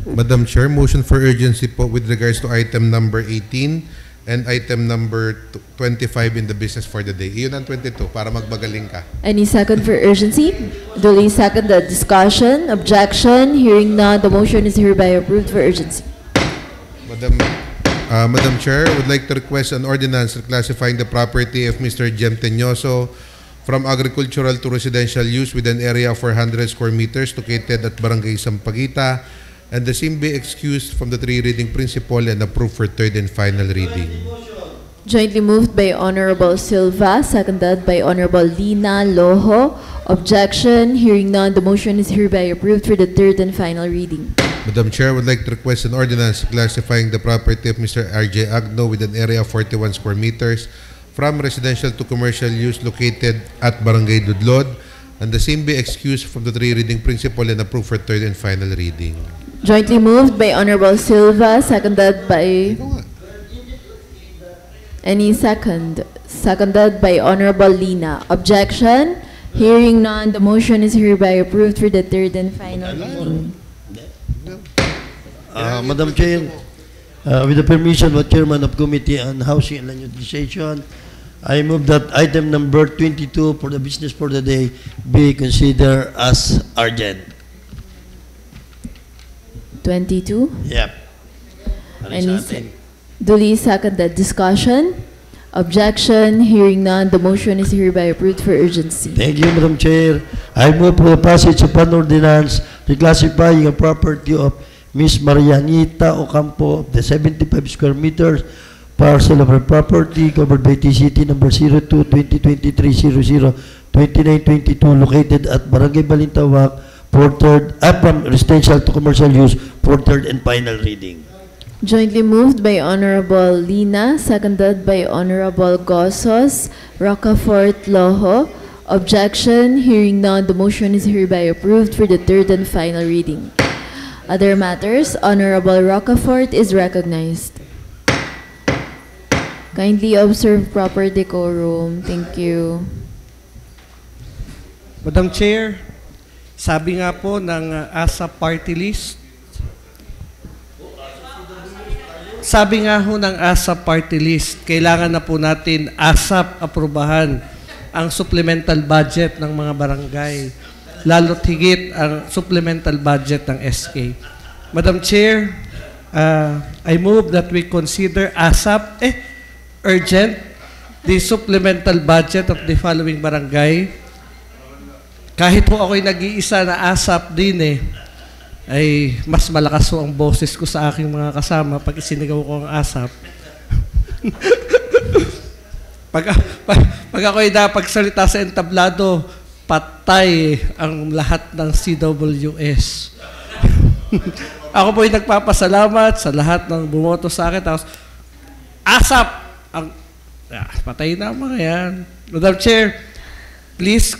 Madam Chair, motion for urgency po with regards to item number 18 and item number 25 in the business for the day. Iyon ang 22 para magbagaling ka. Any second for urgency? Duly second the discussion. Objection? Hearing none, the motion is hereby approved for urgency. Madam Chair, I would like to request an ordinance reclassifying the property of Mr. Jem Teñoso from agricultural to residential use with an area of 400 square meters located at Barangay Sampaguita, and the same be excused from the three reading principle and approved for third and final reading. Jointly moved by Honorable Silva, seconded by Honorable Lina Loho. Objection? Hearing none, the motion is hereby approved for the third and final reading. Madam Chair, I would like to request an ordinance classifying the property of Mr. R.J. Agno with an area of 41 square meters from residential to commercial use located at Barangay Dudlod, and the same be excused from the three reading principle and approved for third and final reading. Jointly moved by Honorable Silva, seconded by... Any second? Seconded by Honorable Lina. Objection? Hearing none, the motion is hereby approved for the third and final reading. Madam Chair, with the permission of the Chairman of Committee on Housing and Land Utilization, I move that item number 22 for the business for the day be considered as urgent. 22? Yep. Duly seconded. Discussion? Objection? Hearing none, the motion is hereby approved for urgency. Thank you, Madam Chair. I move for the passage of an ordinance reclassifying a property of Ms. Marianita Ocampo of the 75 square meters parcel of her property covered by TCT number 02-2023-00-2922 located at Barangay Balintawak for third, from residential to commercial use for third and final reading. Jointly moved by Honorable Lina, seconded by Honorable Gozos, Rocafort, Loho. Objection? Hearing none, the motion is hereby approved for the third and final reading. Other matters, Honorable Rocafort is recognized. Kindly observe proper decorum. Thank you. Madam Chair, sabi nga po ng ASAP party list, kailangan na po natin ASAP aprobahan ang supplemental budget ng mga barangay, lalo't higit ang supplemental budget ng SK. Madam Chair, I move that we consider ASAP, urgent, the supplemental budget of the following barangay. Kahit po ako'y nag-iisa na ASAP din ay mas malakas po ang boses ko sa aking mga kasama pag isinigaw ko ang ASAP. pag ako'y napagsalita sa entablado, patay ang lahat ng CWS. Ako po'y nagpapasalamat sa lahat ng bumoto sa akin. Tapos, ASAP! Patay na mga yan. Madam Chair, please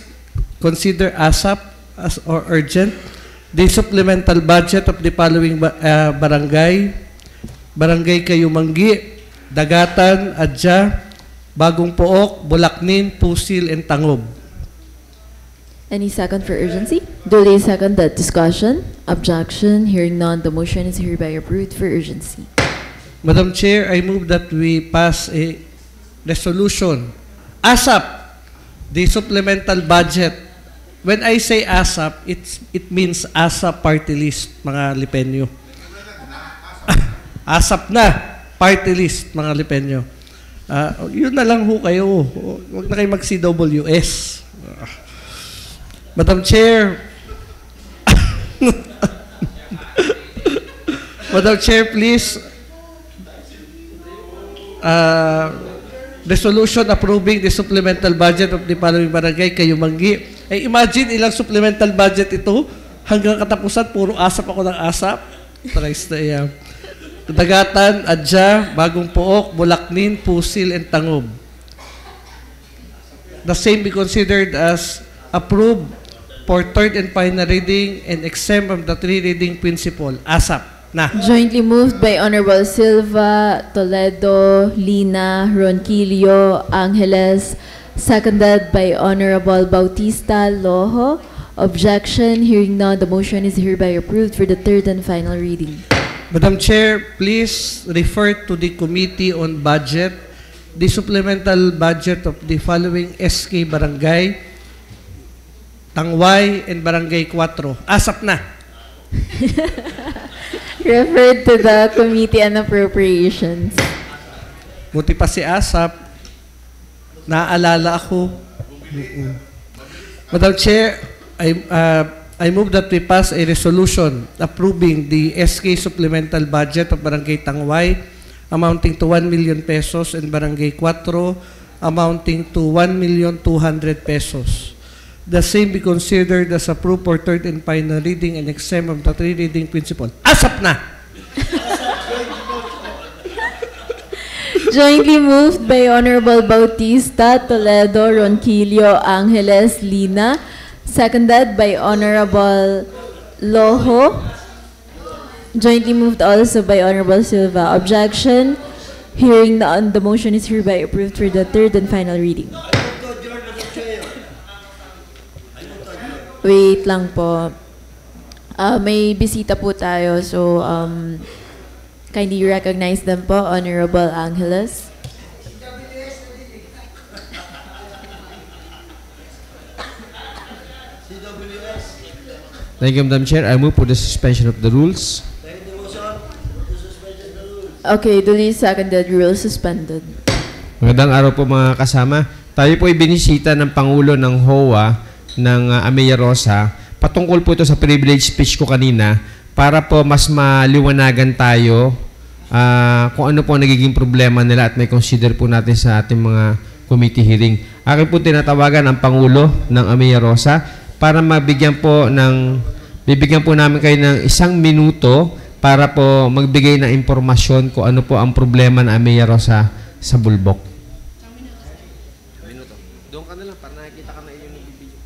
consider ASAP as or urgent the supplemental budget of the following barangay. Barangay Kayumanggi, Dagatan, Adja, Bagong Pook, Bulaknin, Pusil, and Tangob. Any second for urgency? Duly seconded. Discussion? Objection? Hearing none, the motion is hereby approved for urgency. Madam Chair, I move that we pass a resolution. ASAP, the supplemental budget. When I say ASAP, it means ASAP party list, mga Lipenyo. ASAP na, party list, mga Lipenyo. Yun na lang ho kayo. Huwag na kayo mag-CWS. Madam Chair, Madam Chair, please, resolution approving the supplemental budget of the following barangay, Kayumanggi. Imagine ilang supplemental budget ito. Hanggang katapusan, puro ASAP ako ng ASAP. Tries na yan. Dagatan, Adja, Bagong Pook, Bulaknin, Pusil, and Tangob. The same be considered as approved for third and final reading and exempt from the three reading principle. ASAP. na. Jointly moved by Honorable Silva, Toledo, Lina, Ronquillo, Angeles, seconded by Honorable Bautista, Loho. Objection, hearing none, the motion is hereby approved for the third and final reading. Madam Chair, please refer to the Committee on Budget the supplemental budget of the following SK Barangay, Tangway, and Barangay 4. ASAP na. Referred to the Committee on Appropriations. Buti pa si ASAP. Naaalala ako. Madam Chair, I move that we pass a resolution approving the SK supplemental budget of Barangay Tangway amounting to 1 million pesos and Barangay 4 amounting to 1,200,000 pesos. The same be considered as approved for third and final reading and exempt from the three reading principle. ASAP na! Jointly moved by Honorable Bautista, Toledo, Ronquillo, Angeles, Lina, seconded by Honorable Loho. Jointly moved also by Honorable Silva. Objection, hearing none, the motion is hereby approved for the third and final reading. Wait lang po. May bisita po tayo, so kindly recognize them po, Honorable Angeles. Thank you, Madam Chair. I move for the suspension of the rules. Okay, duly seconded, rules suspended. Magandang araw po mga kasama. Tayo po ay binisita ng Pangulo ng HOA ng Amia Rosa. Patungkol po ito sa privilege speech ko kanina para po mas maliwanagan tayo kung ano po nagiging problema nila at may consider po natin sa ating mga committee hearing. Akin po tinatawagan ang Pangulo ng Amia Rosa para bibigyan po namin kayo ng 1 minuto para po magbigay ng impormasyon kung ano po ang problema ng Amia Rosa sa Bulbok. Doon ka na lang para nakikita ka na yung video.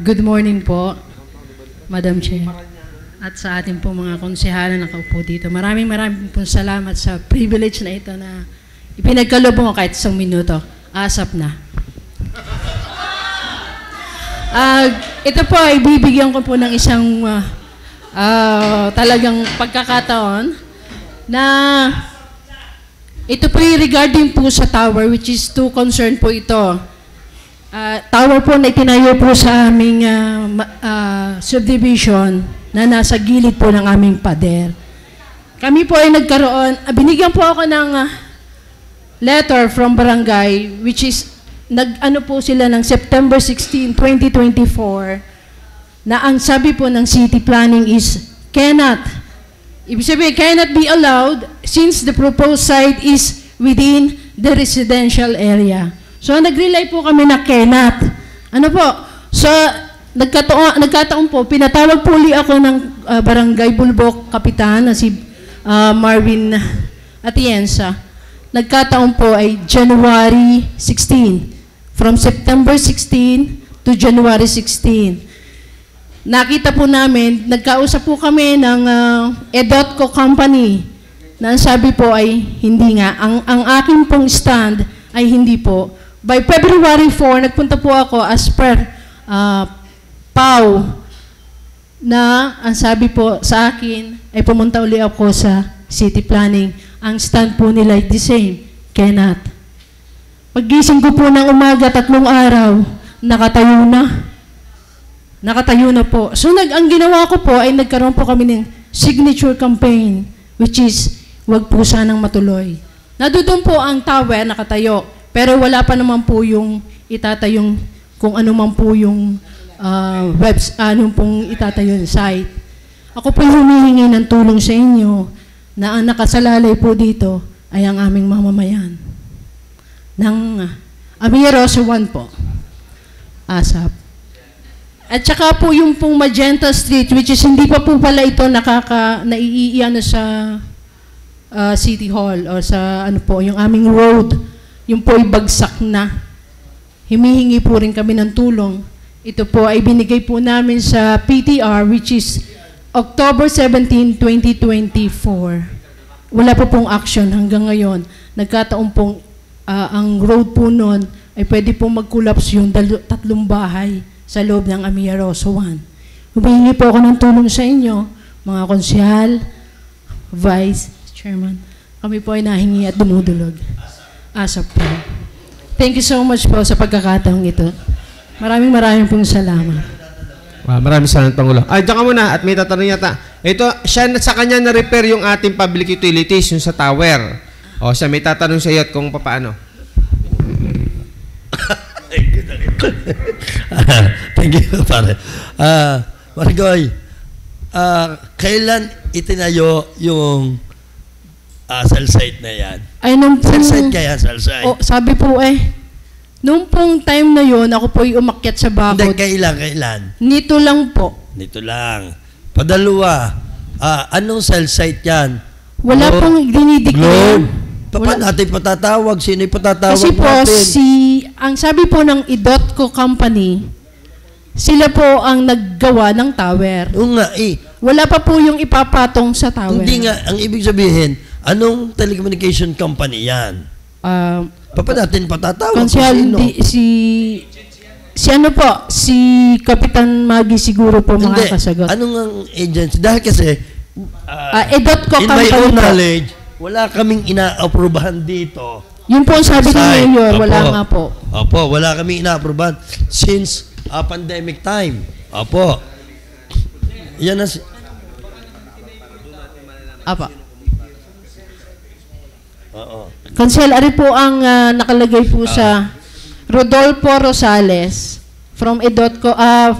Good morning po, Madam Chair, at sa ating po mga konsehala na nakaupo dito. Maraming po salamat sa privilege na ito na ipinagkaloob mo kahit 1 minuto. ASAP na. Ito po ay bibigyan ko po ng isang talagang pagkakataon na ito po regarding po sa tower, which is too concerned po ito. Tower po na itinayo po sa aming subdivision na nasa gilid po ng aming pader. Kami po ay nagkaroon, binigyan po ako ng letter from barangay, which is nag-ano po sila ng September 16, 2024, na ang sabi po ng city planning is ibig sabihin, cannot be allowed since the proposed site is within the residential area. So, nag-rely po kami na cannot. Ano po? So, nagkataon po, pinatawag po uli ako ng Barangay Bulbok Kapitan na si Marvin Atienza. Nagkataon po ay January 16. From September 16 to January 16. Nakita po namin, nagkausap po kami ng Edotco Company na ang sabi po ay hindi nga. Ang aking pong stand ay hindi po. By February 4, nagpunta po ako as per PAW na ang sabi po sa akin ay pumunta uli ako sa city planning. Ang stand po nila ay the same, cannot. Paggising ko po ng umaga, 3 araw, nakatayo na. Nakatayo na po. So ang ginawa ko po ay nagkaroon po kami ng signature campaign, which is, wag po sanang matuloy. Nadudun po ang tower, nakatayo, pero wala pa naman po yung itatayong, kung ano man po yung anong pong itatayo ng site. Ako po humihingi ng tulong sa inyo na ang nakasalalay po dito ay ang aming mamamayan. Ng Amia Rosa 1 po. ASAP. At saka po yung pong Magenta Street, which is hindi pa po pala ito naiiyan sa City Hall or sa ano po, yung aming road, yung po ay bagsak na. Himihingi po rin kami ng tulong Ito po ay binigay po namin sa PTR which is October 17, 2024. Wala po pong action hanggang ngayon. Nagkataon pong ang road po noon ay pwede pong mag-collapse yung 3 bahay sa loob ng Amiya Rosa 1. Humingi po ako ng tulong sa inyo, mga konsyal, Vice Chairman. Kami po ay nahingi at dumudulog. Asap po. Thank you so much po sa pagkakataong ito. Maraming pong salamat. Maraming salamat, Pangulo. Diyan ka muna at may tatanong yata. Ito, sa kanya na-repair yung ating public utilities, yung sa tower. O, siya may tatanong sa iyo at kung paano. Thank you, pare. Marigoy, kailan itinayo yung cell site na yan? Ay, nung Cell site kaya, cell site? sabi po nung pong time na yon ako po umakyat sa bakod. Hindi, kailan? Nito lang po. Nito lang. Padalawa, anong cell site yan? Wala pong dinideclare. Paano natin patatawag? Sino yung patatawag Kasi po, natin? ang sabi po ng Idotco Company, sila po ang naggawa ng tower. Oo nga Wala pa po yung ipapatong sa tower. Hindi nga, ang ibig sabihin, anong telecommunication company yan? Natin patatawag Konsyal, sino? si ano po, si Kapitan Maggie siguro po makakasagot. Anong ang agency? Dahil kasi, Idotco in Company my own po. knowledge, wala kaming ina-aprobahan dito. Yun po ang sabi ni Mayor, wala Opo. nga po. Opo, wala kaming ina-aprobahan since pandemic time. Opo. Yan na Apa. Oo. Konsyal, ari po ang nakalagay po sa Rodolfo Rosales from Idotco.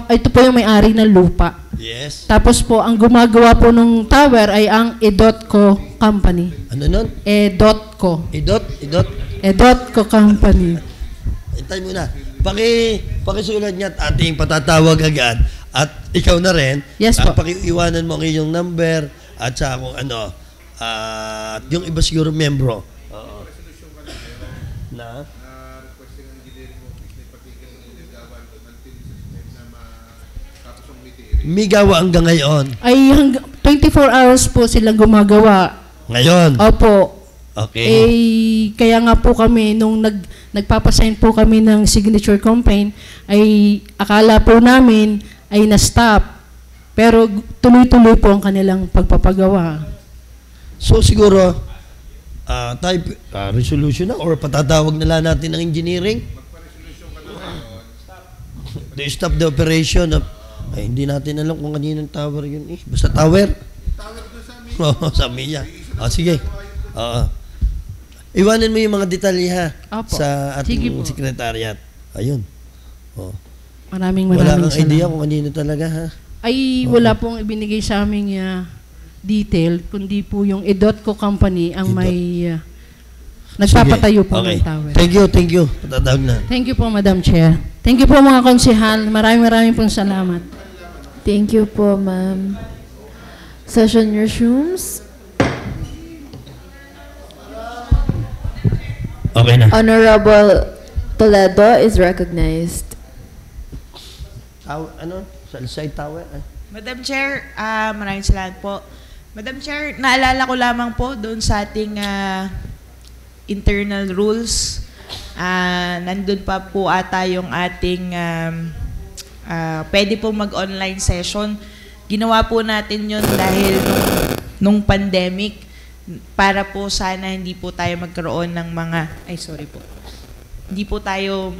Ito po yung may-ari ng lupa. Yes. Tapos po, ang gumagawa po ng tower ay ang Idotco Company. Ano nun? Idotco. Idotco Company. Hintay muna. Pakisulat niya at ating patatawag agad. At ikaw na rin. Yes po. Pakiiwanan mo ang iyong number at sa kung ano. At yung iba siguro membro. Oo. Na? May gawa hanggang ngayon. Ay, 24 hours po silang gumagawa. Ngayon? Opo. Okay. Kaya nga po kami, nung nagpapasign po kami ng signature campaign, ay akala po namin ay na-stop. Pero tuloy-tuloy po ang kanilang pagpapagawa. So siguro, type resolution na or patatawag na lang natin ng engineering? They stop the operation of, ay hindi natin alam kung kaninong tower yun eh. Basta tower. Oo, sa Amiya. Sige. Iwanan mo yung mga detalye ha. Opo. Sa ating Sige po. secretariat. Ayun. Maraming Wala kang salamat. idea kung kanino talaga ha. Ay, wala pong ibinigay sa aming detail, kundi po yung Idotco Company ang may nagpapatayo po Okay. ng tower. Thank you. Patatawag na. Thank you po, Madam Chair. Thank you po, mga konsehal. Maraming pong salamat. Thank you po, ma'am. Session resumes. Okay na. Honorable Toledo is recognized. Ano? Side tower? Madam Chair, maraming salamat po. Madam Chair, naalala ko lamang po doon sa ating internal rules. Nandun pa po ata yung ating pwede po mag-online session. Ginawa po natin yun dahil nung pandemic para po sana hindi po tayo magkaroon ng mga, hindi po tayo,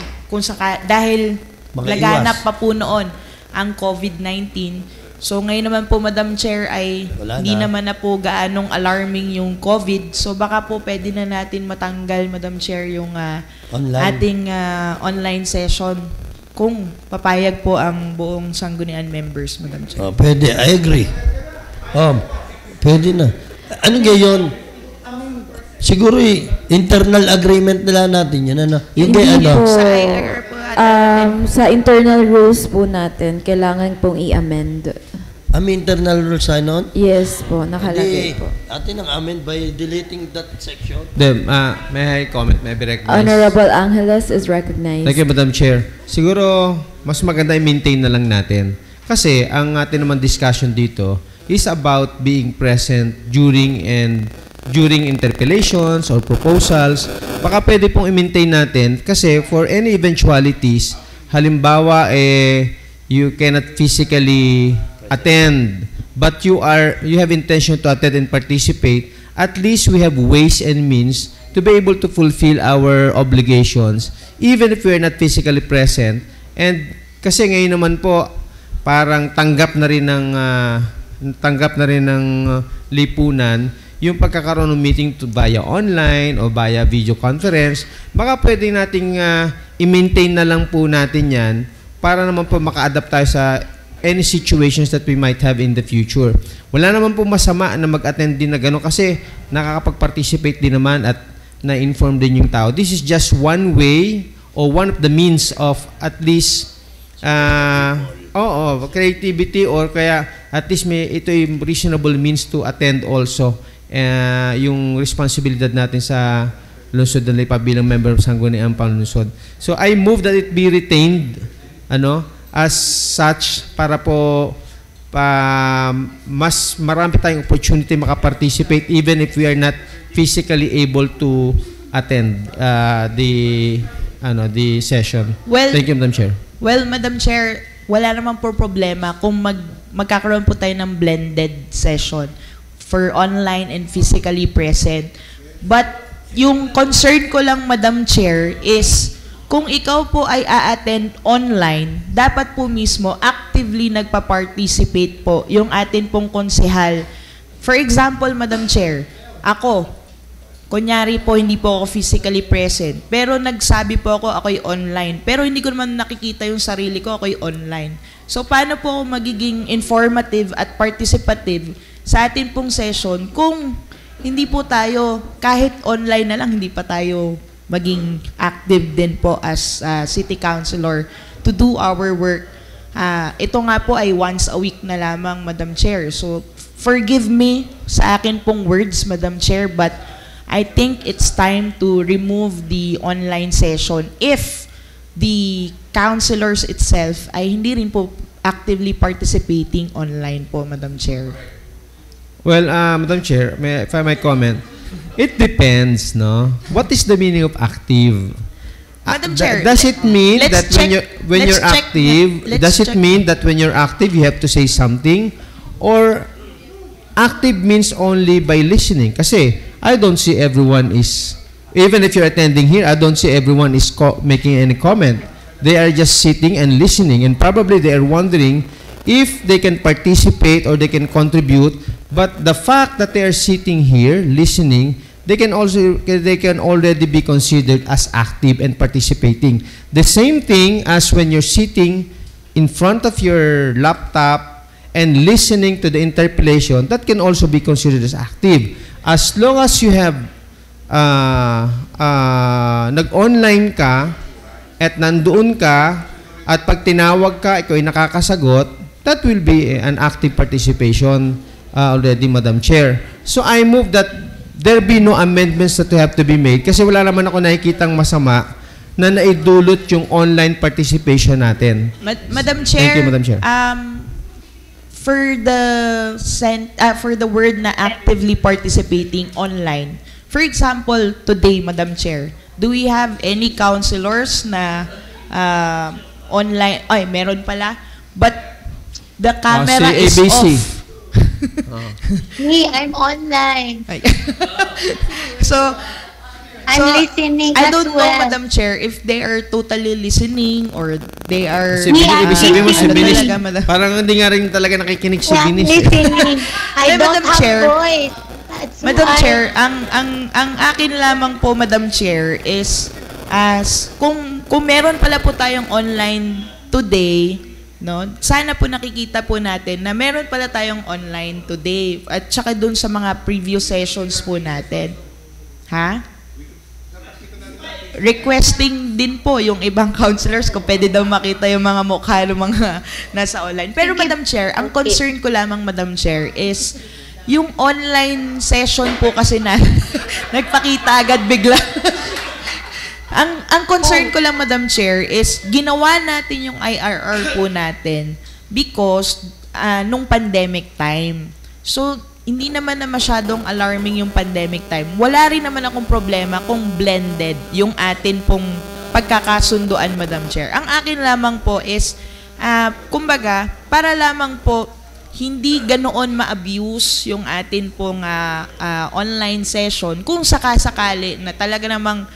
dahil laganap pa po noon ang COVID-19. So ngayon naman po, Madam Chair, ay hindi naman na po gaanong alarming yung COVID. So baka po pwede na natin matanggal, Madam Chair, yung ating online session kung papayag po ang buong Sanggunian members, Madam Chair. Pwede, I agree. Pwede na. Ano gayon? Siguro internal agreement nila natin yan. Ano? Yung Hindi po. Sa IR po Sa internal rules po natin, kailangan pong i-amend. Internal rule sign-on? Yes po, nakalagay po. Atin ang amend by deleting that section. May I comment? May I be recognized? Honorable Angeles is recognized. Thank you, Madam Chair. Siguro, mas maganda i-maintain na lang natin. Kasi, ang atin naman discussion dito is about being present during interpellations or proposals. Baka pwede pong i-maintain natin kasi for any eventualities, halimbawa, you cannot physically attend, but you have intention to attend and participate, at least we have ways and means to be able to fulfill our obligations, even if we are not physically present. And kasi ngayon naman po, parang tanggap na rin ng lipunan yung pagkakaroon ng meeting via online o via video conference. Baka pwede nating i-maintain na lang po natin yan para naman po maka-adapt tayo sa any situations that we might have in the future. Wala naman po masama na mag-attend din na gano'n kasi nakakapag-participate din naman at na-inform din yung tao. This is just one way or one of the means of at least creativity or kaya at least ito yung reasonable means to attend also yung responsibilidad natin sa lungsod ng Lipa bilang member of Sangguniang Panlungsod. So I move that it be retained as such para po mas marami tayong opportunity makaparticipate even if we are not physically able to attend the session. Well, thank you, Madam Chair. Well, Madam Chair, wala naman po problema kung magkakaroon po tayo ng blended session for online and physically present. But yung concern ko lang, Madam Chair, is kung ikaw po ay a-attend online, dapat po mismo actively nagpa-participate po yung atin pong konsehal. For example, Madam Chair, ako, kunyari po hindi po ako physically present, pero nagsabi po ako'y online, pero hindi ko naman nakikita yung sarili ko, ako'y online. So, paano po ako magiging informative at participative sa atin pong session kung hindi po tayo, kahit online na lang, hindi pa tayo maging active din po as city councilor to do our work. Ito nga po ay once a week na lamang, Madam Chair. So, forgive me sa akin pong words, Madam Chair, but I think it's time to remove the online session if the councilors itself ay hindi rin po actively participating online po, Madam Chair. Well, Madam Chair, if I might comment, it depends, no? What is the meaning of active? Madam Chair, does it mean that when you're active, does it mean that when you're active you have to say something, or active means only by listening? Kasi I don't see everyone is, even if you're attending here, I don't see everyone is making any comment. They are just sitting and listening, and probably they are wondering if they can participate or they can contribute. But the fact that they are sitting here listening, they can already be considered as active and participating. The same thing as when you're sitting in front of your laptop and listening to the interpellation, that can also be considered as active. As long as you have nag-online ka at nandoon ka at pag tinawag ka, ikaw ay nakakasagot, that will be an active participation already, Madam Chair. So I move that there be no amendments that have to be made kasi wala naman ako nakikitang masama na naidulot yung online participation natin. Madam Chair, thank you, Madam Chair. For the word na actively participating online, for example, today, Madam Chair, do we have any councilors na online? Ay, meron pala. But the camera is off. Me, I'm online. So, I'm listening I don't as know, well. Madam Chair, if they are totally listening or they are... Parang hindi nga rin talaga nakikinig si Binis. Listening. I don't Madam have Chair, voice. That's Madam why. Chair, ang akin lamang po, Madam Chair, is kung meron pala po tayong online today, no? Sana po nakikita po natin na meron pala tayong online today at saka dun sa mga previous sessions po natin. Ha? requesting din po yung ibang counselors kung pwede daw makita yung mga mukha ng mga nasa online. Pero Madam Chair, ang concern ko lamang, Madam Chair, is yung online session po kasi na nagpakita agad bigla. ang concern ko lang, Madam Chair, is ginawa natin yung IRR po natin because nung pandemic time. So, hindi naman na masyadong alarming yung pandemic time. Wala rin naman akong problema kung blended yung atin pong pagkakasunduan, Madam Chair. Ang akin lamang po is, kumbaga, para lamang po hindi ganoon ma-abuse yung atin pong online session kung sakasakali na talaga namang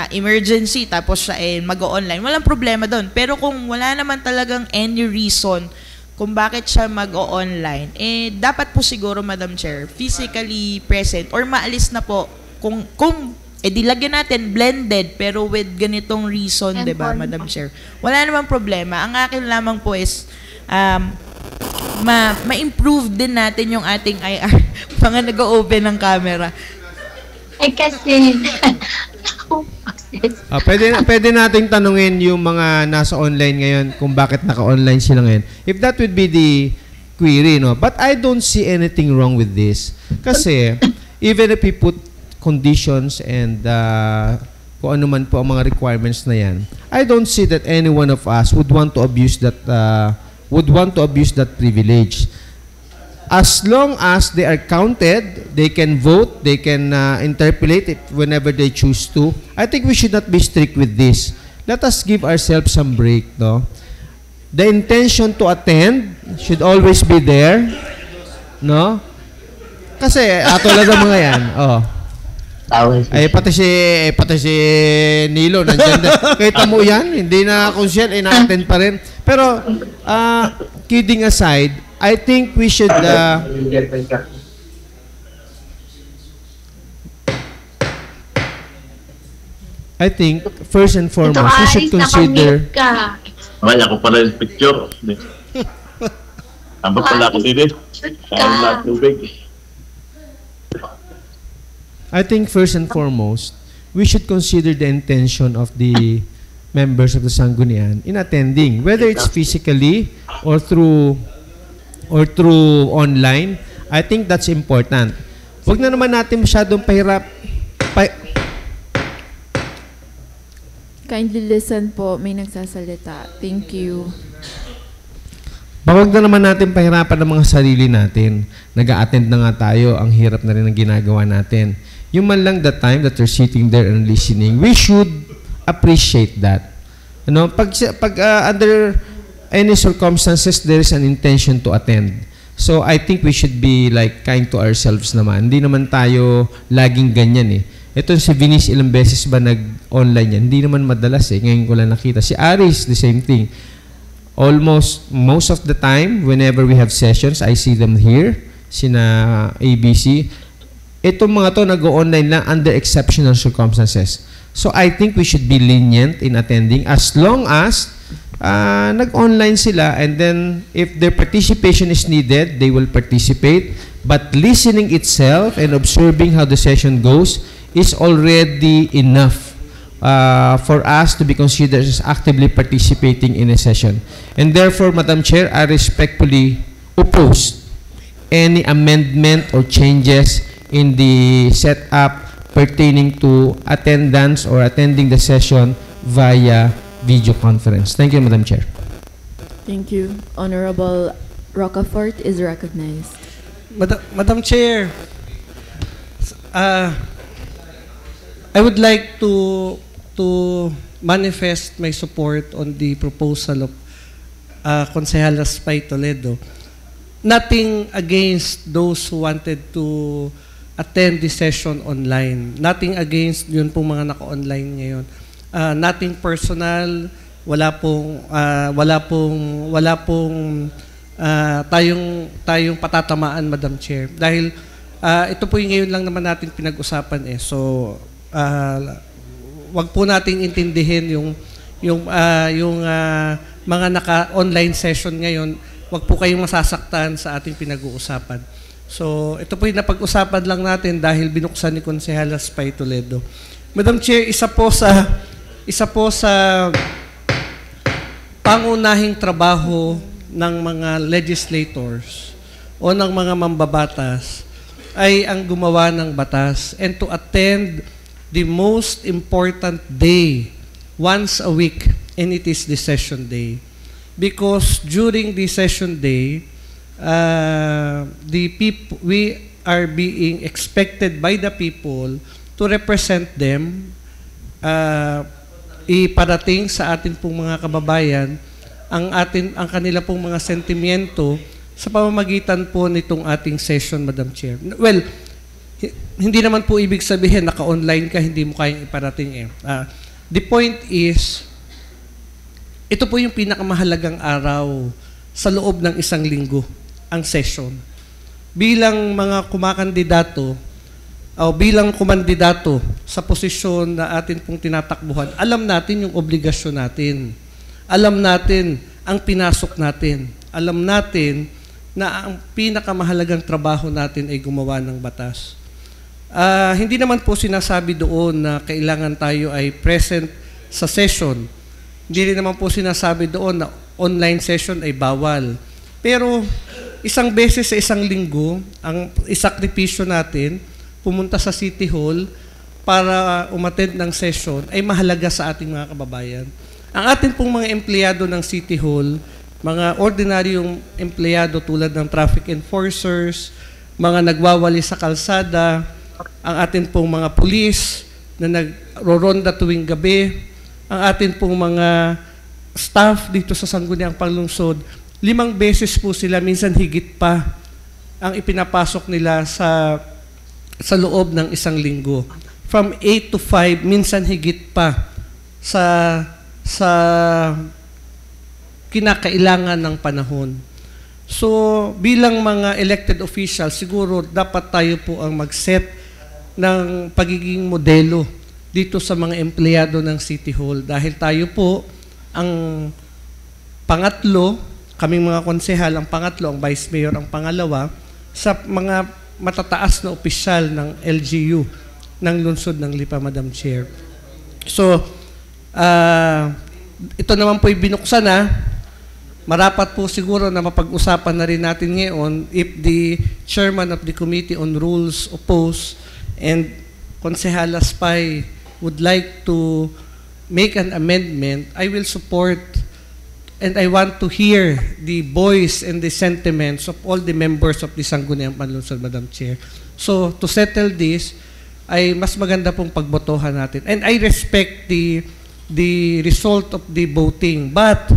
emergency tapos siya mag-online. Walang problema doon. Pero kung wala naman talagang any reason kung bakit siya mag-o-online, dapat po siguro, Madam Chair, physically present or maalis na po kung dilagyan natin blended pero with ganitong reason, 'di ba, Madam Chair? Wala namang problema. Ang akin lamang po is ma-improve din natin yung ating IR mga nag-open ng camera. Kasi Pwede nating tanungin yung mga nasa online ngayon kung bakit naka-online sila ngayon. If that would be the query, no? But I don't see anything wrong with this. Kasi, even if we put conditions and kung ano man po ang mga requirements na yan, I don't see that any one of us would want to abuse that privilege. As long as they are counted, they can vote, they can interpolate it whenever they choose to. I think we should not be strict with this. Let us give ourselves some break, no? The intention to attend should always be there, no? Kasi tulad ng mga yan, pati si Nilo nandiyan din. Kita mo yan, hindi na consent, ina-attend pa rin. Pero kidding aside, I think we should I think first and foremost we should consider Wala ko pala yung picture. Amba pala ako dito. I think first and foremost we should consider the intention of the members of the Sanggunian in attending, whether it's physically or through online. I think that's important. Huwag na naman natin masyadong Kindly listen po, may nagsasalita. Thank you. Huwag na naman natin pahirapan ang mga sarili natin. Nag-a-attend na nga tayo, ang hirap na rin ang ginagawa natin. Yung man lang the time that you're sitting there and listening, we should appreciate that. Pag under any circumstances, there is an intention to attend. So, I think we should be like kind to ourselves naman. Hindi naman tayo laging ganyan eh. Ito si Vinice, ilang beses ba nag-online yan? Hindi naman madalas eh. Ngayon ko lang nakita. Si Aris, the same thing. Most of the time, whenever we have sessions, I see them here. Sina ABC. Itong mga to nag-online lang under exceptional circumstances. So, I think we should be lenient in attending as long as nag-online sila, and then if their participation is needed, they will participate. But listening itself and observing how the session goes is already enough for us to be considered as actively participating in a session. And therefore, Madam Chair, I respectfully oppose any amendment or changes in the setup pertaining to attendance or attending the session via video conference. Thank you, Madam Chair. Thank you. Honorable Rocafort is recognized. Madam Chair, I would like to manifest my support on the proposal of Consejala Spy Toledo. Nothing against those who wanted to attend the session online. Nothing against yun pong mga naka-online ngayon. Nothing personal, wala pong tayong patatamaan, Madam Chair. Dahil ito po yung ngayon lang naman natin pinag-usapan eh. So wag po nating intindihin yung mga naka-online session ngayon. Wag po kayong masasaktan sa ating pinag-uusapan. So ito po yung napag-usapan lang natin dahil binuksan ni Consejala Spy Toledo. Madam Chair, isa po sa pangunahing trabaho ng mga legislators o ng mga mambabatas ay ang gumawa ng batas and to attend the most important day once a week, and it is the session day. Because during the session day, we are being expected by the people to represent them, iparating sa atin pong mga kababayan ang kanila pong mga sentimiento sa pamamagitan po nitong ating session, Madam Chair. Well, hindi naman po ibig sabihin naka-online ka, hindi mo kayang iparating The point is, ito po yung pinakamahalagang araw sa loob ng isang linggo, ang session. Bilang mga kumakandidato, o bilang kumandidato sa posisyon na atin pong tinatakbuhan, alam natin yung obligasyon natin. Alam natin ang pinasok natin. Alam natin na ang pinakamahalagang trabaho natin ay gumawa ng batas. Hindi naman po sinasabi doon na kailangan tayo ay present sa session. Hindi rin naman po sinasabi doon na online session ay bawal. Pero isang beses sa isang linggo, ang isakripisyo natin, pumunta sa City Hall para umattend ng session ay mahalaga sa ating mga kababayan. Ang ating pong mga empleyado ng City Hall, mga ordinaryong empleyado tulad ng traffic enforcers, mga nagwawali sa kalsada, ang atin pong mga pulis na nagroronda tuwing gabi, ang atin pong mga staff dito sa Sangguniang Panlungsod, 5 beses po sila, minsan higit pa, ang ipinapasok nila sa loob ng isang linggo. From 8 to 5, minsan higit pa sa kinakailangan ng panahon. So, bilang mga elected officials, siguro dapat tayo po ang mag-set ng pagiging modelo dito sa mga empleyado ng City Hall. Dahil tayo po ang pangatlo, kaming mga konsehal, ang pangatlo, ang Vice Mayor, ang pangalawa, sa mga matataas na opisyal ng LGU ng lungsod ng Lipa, Madam Chair. So, ito naman po'y binuksan na. Marapat po siguro na mapag-usapan na rin natin ngayon if the chairman of the Committee on Rules oppose and Konsehala Spy would like to make an amendment, I will support and I want to hear the voice and the sentiments of all the members of the Sangguniang Panlungsod, Madam Chair. So, to settle this, ay mas maganda pong pagbotohan natin. And I respect the result of the voting. But,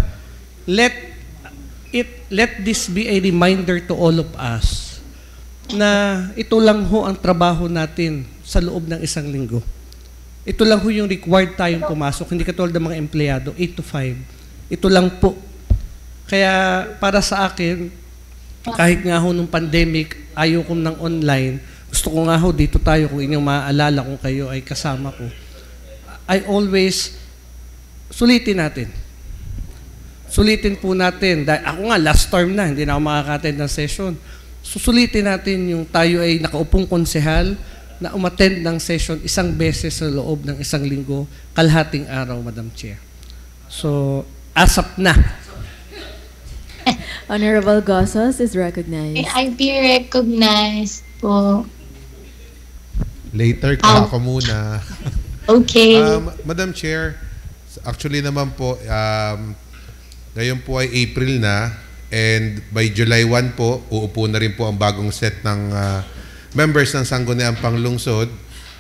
let this be a reminder to all of us na ito lang ho ang trabaho natin sa loob ng isang linggo. Ito lang ho yung required tayong pumasok. Hindi katulad ng mga empleyado, 8 to 5. Ito lang po. Kaya para sa akin, kahit nga ho nung pandemic, ayaw ko ng online, gusto ko nga ho dito tayo kung inyong maaalala kung kayo ay kasama ko. I always, sulitin natin. Sulitin po natin. Dahil ako nga, last term na, hindi na ako makaka-attend ng session. Susulitin natin yung tayo ay nakaupong konsehal na umattend ng session 1 beses sa loob ng 1 linggo, kalahating araw, Madam Chair. So, asap na. Honorable Gozos is recognized. I be recognized po. Later ka ako muna. Okay. Madam Chair, actually naman po, ngayon po ay April na and by July 1 po, uupo na rin po ang bagong set ng members ng Sangguniang Panlungsod.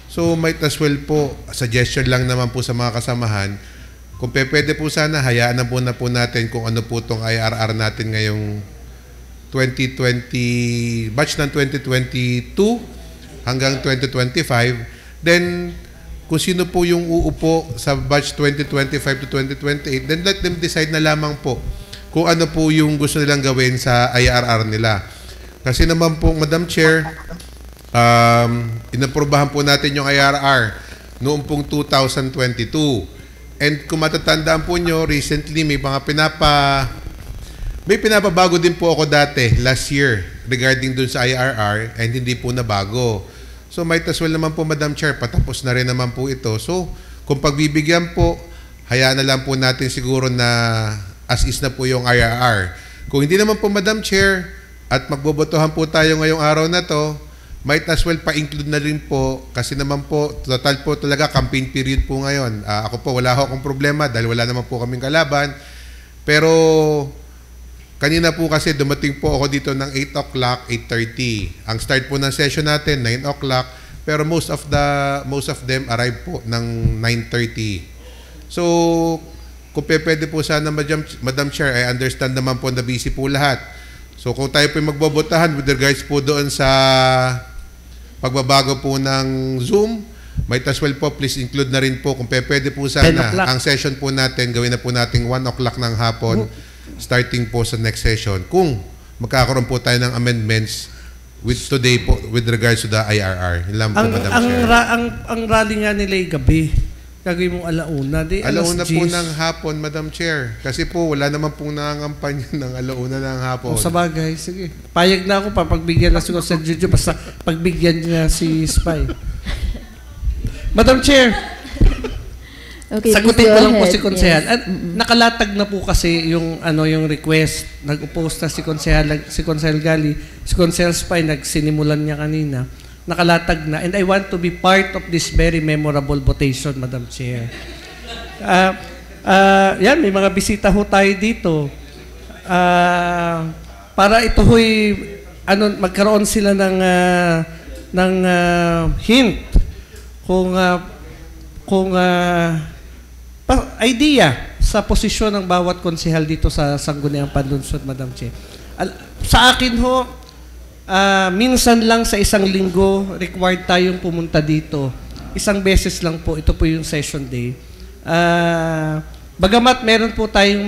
So might as well po, suggestion lang naman po sa mga kasamahan, kung pwede po sana, hayaan na po natin kung ano po itong IRR natin ngayong 2020, batch ng 2022 hanggang 2025. Then, kung sino po yung uupo sa batch 2025 to 2028, then let them decide na lamang po kung ano po yung gusto nilang gawin sa IRR nila. Kasi naman po, Madam Chair, inaprubahan po natin yung IRR noong pong 2022. And kung matatandaan po nyo, recently may pinapabago din po ako dati, last year, regarding dun sa IRR, and hindi po nabago. So might as well naman po, Madam Chair, patapos na rin naman po ito. So kung pagbibigyan po, hayaan na lang po natin siguro na as is na po yung IRR. Kung hindi naman po, Madam Chair, at magbobotohan po tayo ngayong araw na to, might as well pa-include na rin po kasi naman po, total po talaga campaign period po ngayon. Ako po, wala akong problema dahil wala naman po kaming kalaban. Pero kanina po kasi dumating po ako dito ng 8 o'clock, 8:30. Ang start po ng session natin, 9 o'clock. Pero most of them arrive po ng 9:30. So, kung pwede po sana, Madam Chair, I understand naman po na busy po lahat. So, kung tayo po magbobotahan with regards po doon sa pagbabago po ng Zoom, might as well po, please include na rin po, kung pwede po sana, ang session po natin, gawin na po natin 1 o'clock ng hapon, starting po sa next session. Kung magkakaroon po tayo ng amendments with today po, with regards to the IRR. Yun lang po, Madam Chair. Ang rally nga nila ay gabi. Gagawin mong alauna. Alauna po ng hapon, Madam Chair. Kasi po, wala naman pong nangangampanya ng alauna ng hapon. Sa bagay, sige. Payag na ako pa, pagbigyan na si Consel Jojo, basta pagbigyan niya si Spy. Madam Chair, Okay, sagutin please ko go lang po ahead. si Konsehal. Yes. At nakalatag na po kasi yung request. Nag-post na si Konsehal Gali, si Konsehal Spy, nagsinimulan niya kanina. Nakalatag na. And I want to be part of this very memorable votation, Madam Chair. Yan, may mga bisita ho tayo dito. Para ito ho'y, magkaroon sila ng hint kung idea sa posisyon ng bawat konsehal dito sa Sangguniang Panlunsod, Madam Chair. Sa akin ho, minsan lang sa isang linggo, required tayong pumunta dito. Isang beses lang po, ito po yung session day. Bagamat meron po tayong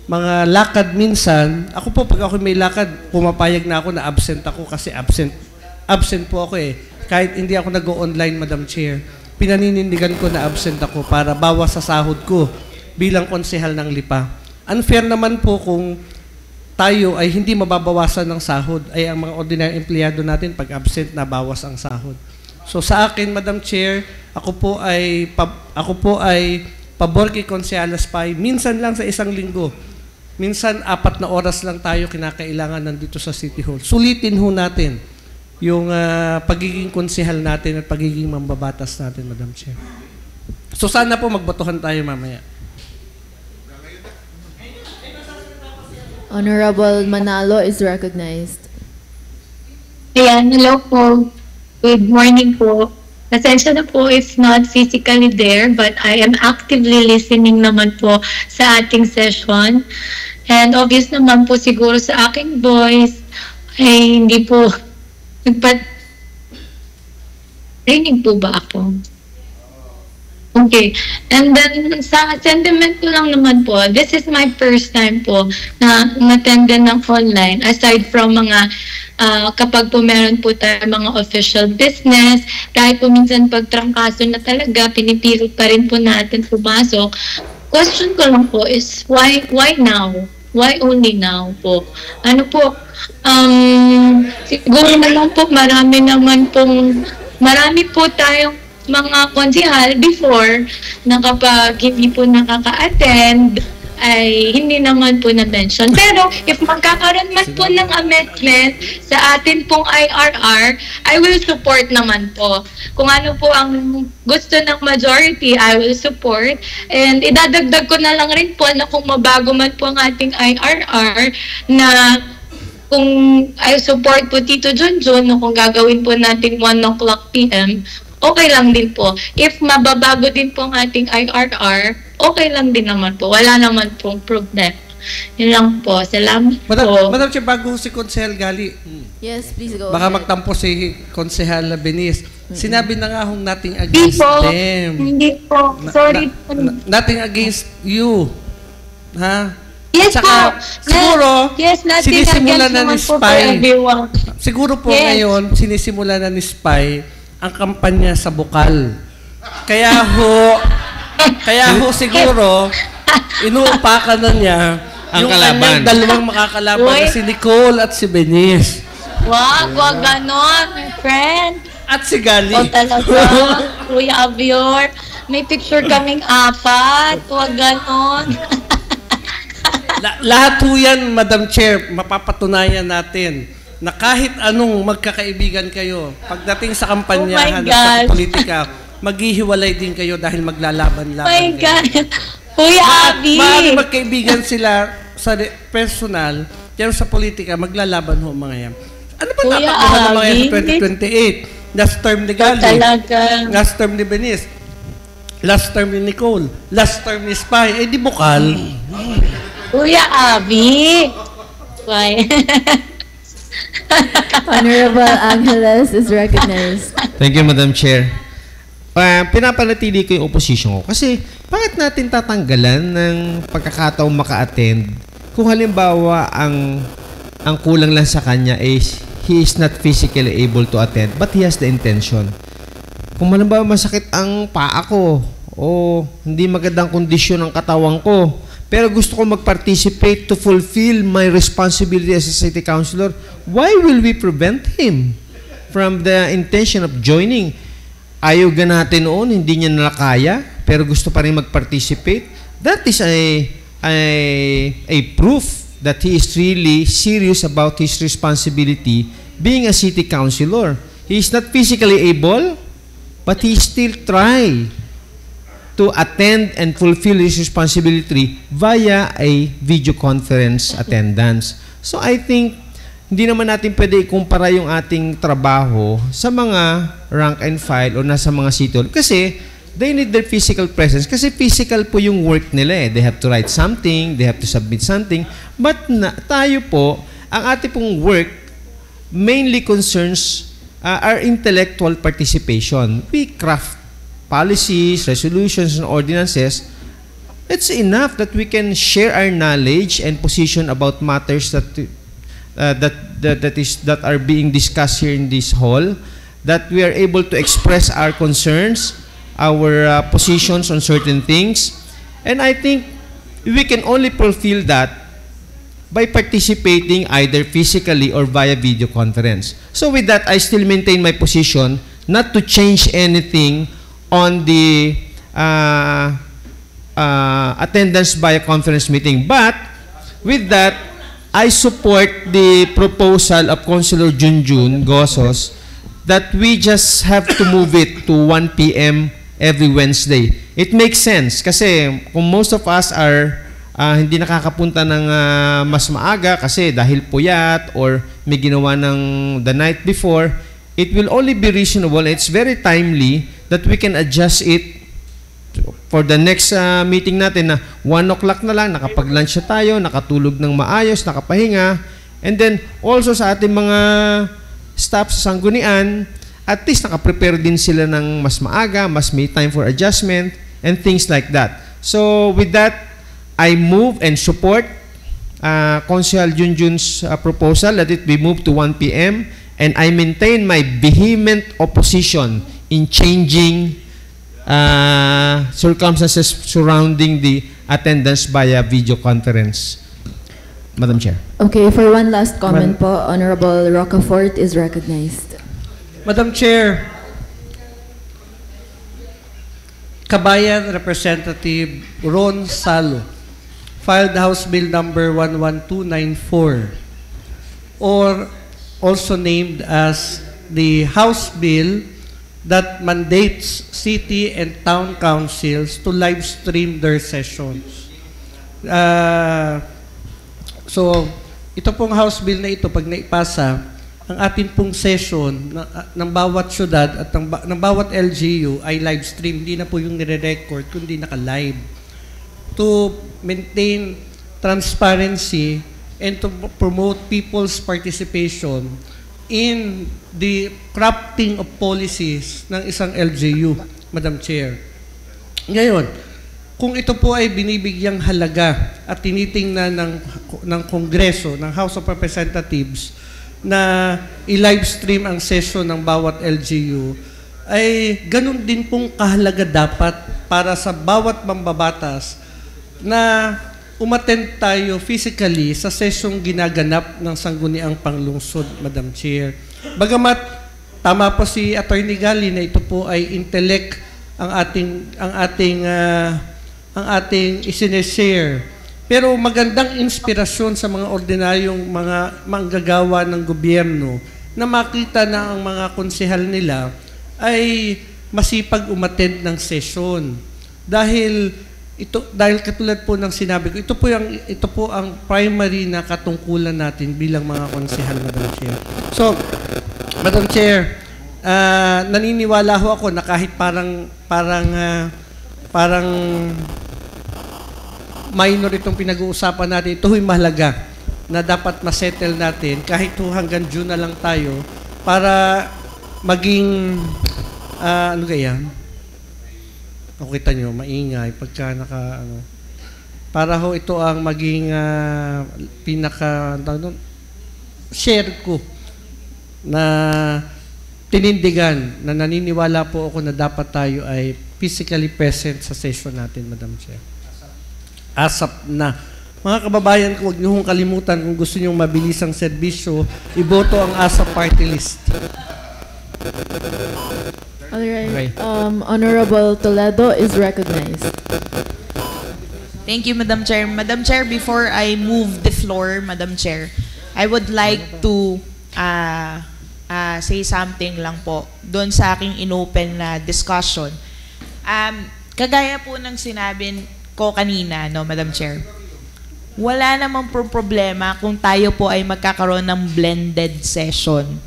mga lakad minsan, ako po pag ako may lakad, pumapayag na ako na absent ako kasi absent po ako eh. Kahit hindi ako nag-o-online, Madam Chair, pinaninindigan ko na absent ako para bawas sa sahod ko bilang konsehal ng Lipa. Unfair naman po kung tayo ay hindi mababawasan ng sahod, ay ang mga ordinary empleyado natin pag absent na bawas ang sahod. So sa akin, Madam Chair, ako po ay pabor kay Konsehal Spy, minsan lang sa isang linggo. Minsan 4 na oras lang tayo kinakailangan nandito sa City Hall. Sulitin ho natin yung pagiging konsehal natin at pagiging mambabatas natin, Madam Chair. So sana po magbotohan tayo mamaya. Honorable Manalo is recognized. Ayan, hello po. Good morning po. Pasensya na po if not physically there, but I am actively listening naman po sa ating session. And obvious naman po siguro sa aking voice ay hindi po rinig po ba ako? Okay. And then, sa sentiment ko lang naman po, this is my first time po na umattend ng online. Aside from mga, kapag po meron po tayo mga official business, kahit po minsan pagtrangkaso na talaga, pinipilit pa rin po natin pumasok. Question ko lang po is, why now? Why only now po? Ano po, siguro naman po, marami po tayong mga konsehal before na kapag hindi po nakaka-attend ay hindi naman po na-mention. Pero if magkakaroon man po ng amendment sa atin pong IRR, I will support naman po. Kung ano po ang gusto ng majority, I will support. And idadagdag ko na lang rin po na kung mabago man po ang ating IRR na kung I support po Tito Junjun, no, kung gagawin po natin 1 o'clock PM, okay lang din po. If mababago din po ang ating IRR, okay lang din naman po. Wala naman pong problem. Yun lang po. Salamat po. Madam Chair, bago si Konsehal Gali, Yes, please go baka ahead. magtampo si Konsehal Beniz. Sinabi na nga hong nothing against them. Hindi po. Sorry po. Nothing against you. Ha? Yes Saka, po. siguro, Yes, nothing sinisimulan against na ni naman po for Spy. everyone. Siguro po Yes. ngayon, sinisimulan na ni Spy ang kampanya sa Bukal. Kaya ho siguro, inuupakan na niya Ang yung kalaban. kanyang dalawang makakalaban na si Nicole at si Beniz. Wag ganon, my friend. At si Gali. O talaga, Kuya Abior. May picture kaming 4. Wag ganon. Lahat po yan, Madam Chair, mapapatunayan natin na kahit anong magkakaibigan kayo, pagdating sa kampanyahan at sa politika, maghihiwalay din kayo dahil maglalaban-laban. Oh my God. Kuya Abi. Maaaring magkaibigan sila sa personal, pero sa politika, maglalaban ho mga yan. Ano ba tatakbuhan ng mga yan sa 2028? Last term ni Gali. Last term ni Benice. Last term ni Nicole. Last term ni Spy. Eh, di bukal. Kuya Abi. Why? Honorable Angeles is recognized. Thank you, Madam Chair. Pinapanatili ko yung opposition ko. Kasi, bakit natin tatanggalan ng pagkakataong maka-attend kung halimbawa ang kulang lang sa kanya is he is not physically able to attend but he has the intention. Kung halimbawa masakit ang paa ko o hindi magandang kondisyon ang katawan ko, pero gusto ko mag-participate to fulfill my responsibility as a city councilor, why will we prevent him from the intention of joining? Ayaw natin noon, hindi niya nakaya, pero gusto pa rin mag-participate. That is a proof that he is really serious about his responsibility being a city councilor. He is not physically able, but he still try to attend and fulfill his responsibility via a video conference attendance. So I think hindi naman natin pwede ikumpara yung ating trabaho sa mga rank and file o nasa mga sitol kasi they need their physical presence kasi physical po yung work nila eh. They have to write something, they have to submit something. But tayo po, ang ating pong work mainly concerns our intellectual participation. We craft policies, resolutions, and ordinances. It's enough that we can share our knowledge and position about matters that are being discussed here in this hall, that we are able to express our concerns, our positions on certain things. And I think we can only fulfill that by participating either physically or via video conference. So with that, I still maintain my position not to change anything on the attendance by a conference meeting. But with that, I support the proposal of Councilor Junjun Gozos that we just have to move it to 1 p.m. every Wednesday. It makes sense kasi kung most of us are hindi nakakapunta ng mas maaga kasi dahil puyat or may ginawa ng the night before, it will only be reasonable, it's very timely that we can adjust it for the next meeting natin na 1 o'clock na lang, nakapag-lunch na tayo, nakatulog ng maayos, nakapahinga, and then also sa ating mga staff sa sanggunian, at least nakaprepare din sila ng mas maaga, mas may time for adjustment, and things like that. So with that, I move and support Councilor Junjun's proposal that it be moved to 1 p.m. and I maintain my vehement opposition in changing circumstances surrounding the attendance via video conference. Madam Chair. Okay, for one last comment po, Honorable Rocafort is recognized. Madam Chair, Kabayan Representative Ron Salo filed House Bill number 11294 or also named as the House Bill that mandates city and town councils to live stream their sessions. So, ito pong House Bill na ito, pag naipasa, ang ating pong session ng bawat syudad at ng bawat LGU ay live stream. Hindi na po yung nire-record, kundi naka-live. To maintain transparency and to promote people's participation in the crafting of policies ng isang LGU, Madam Chair. Ngayon, kung ito po ay binibigyang halaga at tinitingnan ng Kongreso, ng House of Representatives, na i-live stream ang session ng bawat LGU, ay ganun din pong kahalaga dapat para sa bawat mambabatas na umattend tayo physically sa sesyong ginaganap ng Sangguniang Panglungsod, Madam Chair. Bagamat tama po si Attorney Gali na ito po ay intellect ang ating isineshare. Pero magandang inspirasyon sa mga ordinaryong mga manggagawa ng gobyerno na makita na ang mga konsehal nila ay masipag umattend ng session. Dahil katulad po ng sinabi ko, ito po ang primary na katungkulan natin bilang mga konsehal, Madam Chair. So, Madam Chair, naniniwala ho ako na kahit parang minor itong pinag-uusapan natin, ito ay mahalaga na dapat masettle natin kahit hanggang June na lang tayo para maging ano kaya? Nakita nyo, maingay pagka para ho ito ang maging share ko na tinindigan na naniniwala po ako na dapat tayo ay physically present sa session natin, Madam Chair. ASAP na. Mga kababayan, huwag niyo hong kalimutan kung gusto niyo mabilis ang serbisyo, iboto ang ASAP party list. Alright. Honorable Toledo is recognized. Thank you, Madam Chair. Madam Chair, before I move the floor, Madam Chair, I would like to say something lang po doon sa aking inopen na discussion. Kagaya po ng sinabi ko kanina, no, Madam Chair, wala namang problema kung tayo po ay magkakaroon ng blended session.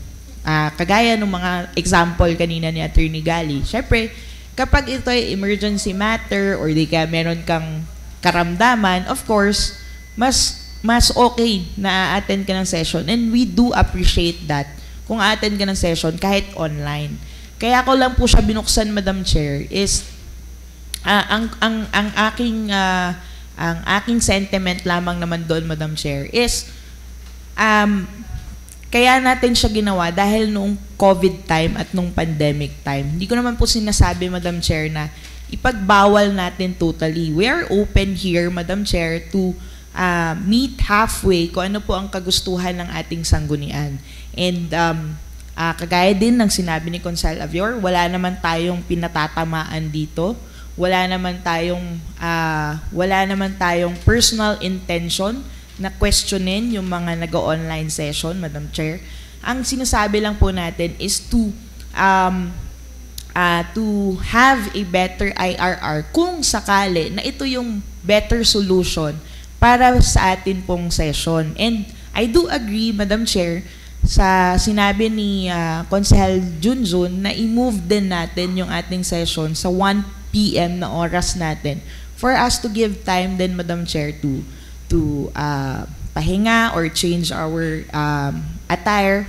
Kagaya ng mga example kanina ni Attorney Gali. Siyempre, kapag ito ay emergency matter or di ka meron kang karamdaman, of course, mas okay na attend ka ng session. And we do appreciate that kung attend ka ng session kahit online. Kaya ko lang po siya binuksan, Madam Chair, is ang aking sentiment lamang naman doon, Madam Chair, is kaya natin siya ginawa dahil noong COVID time at noong pandemic time. Hindi ko naman po sinasabi, Madam Chair, na ipagbawal natin totally. We are open here, Madam Chair, to meet halfway kung ano po ang kagustuhan ng ating sanggunian. And kagaya din ng sinabi ni Consel Avior, wala naman tayong pinatatamaan dito. Wala naman tayong personal intention na questionin yung mga nag-online session, Madam Chair. Ang sinasabi lang po natin is to have a better IRR kung sakali na ito yung better solution para sa atin pong session. And I do agree, Madam Chair, sa sinabi ni Consehal Junjun na i-move din natin yung ating session sa 1 p.m. na oras natin for us to give time then, Madam Chair, to pahinga or change our attire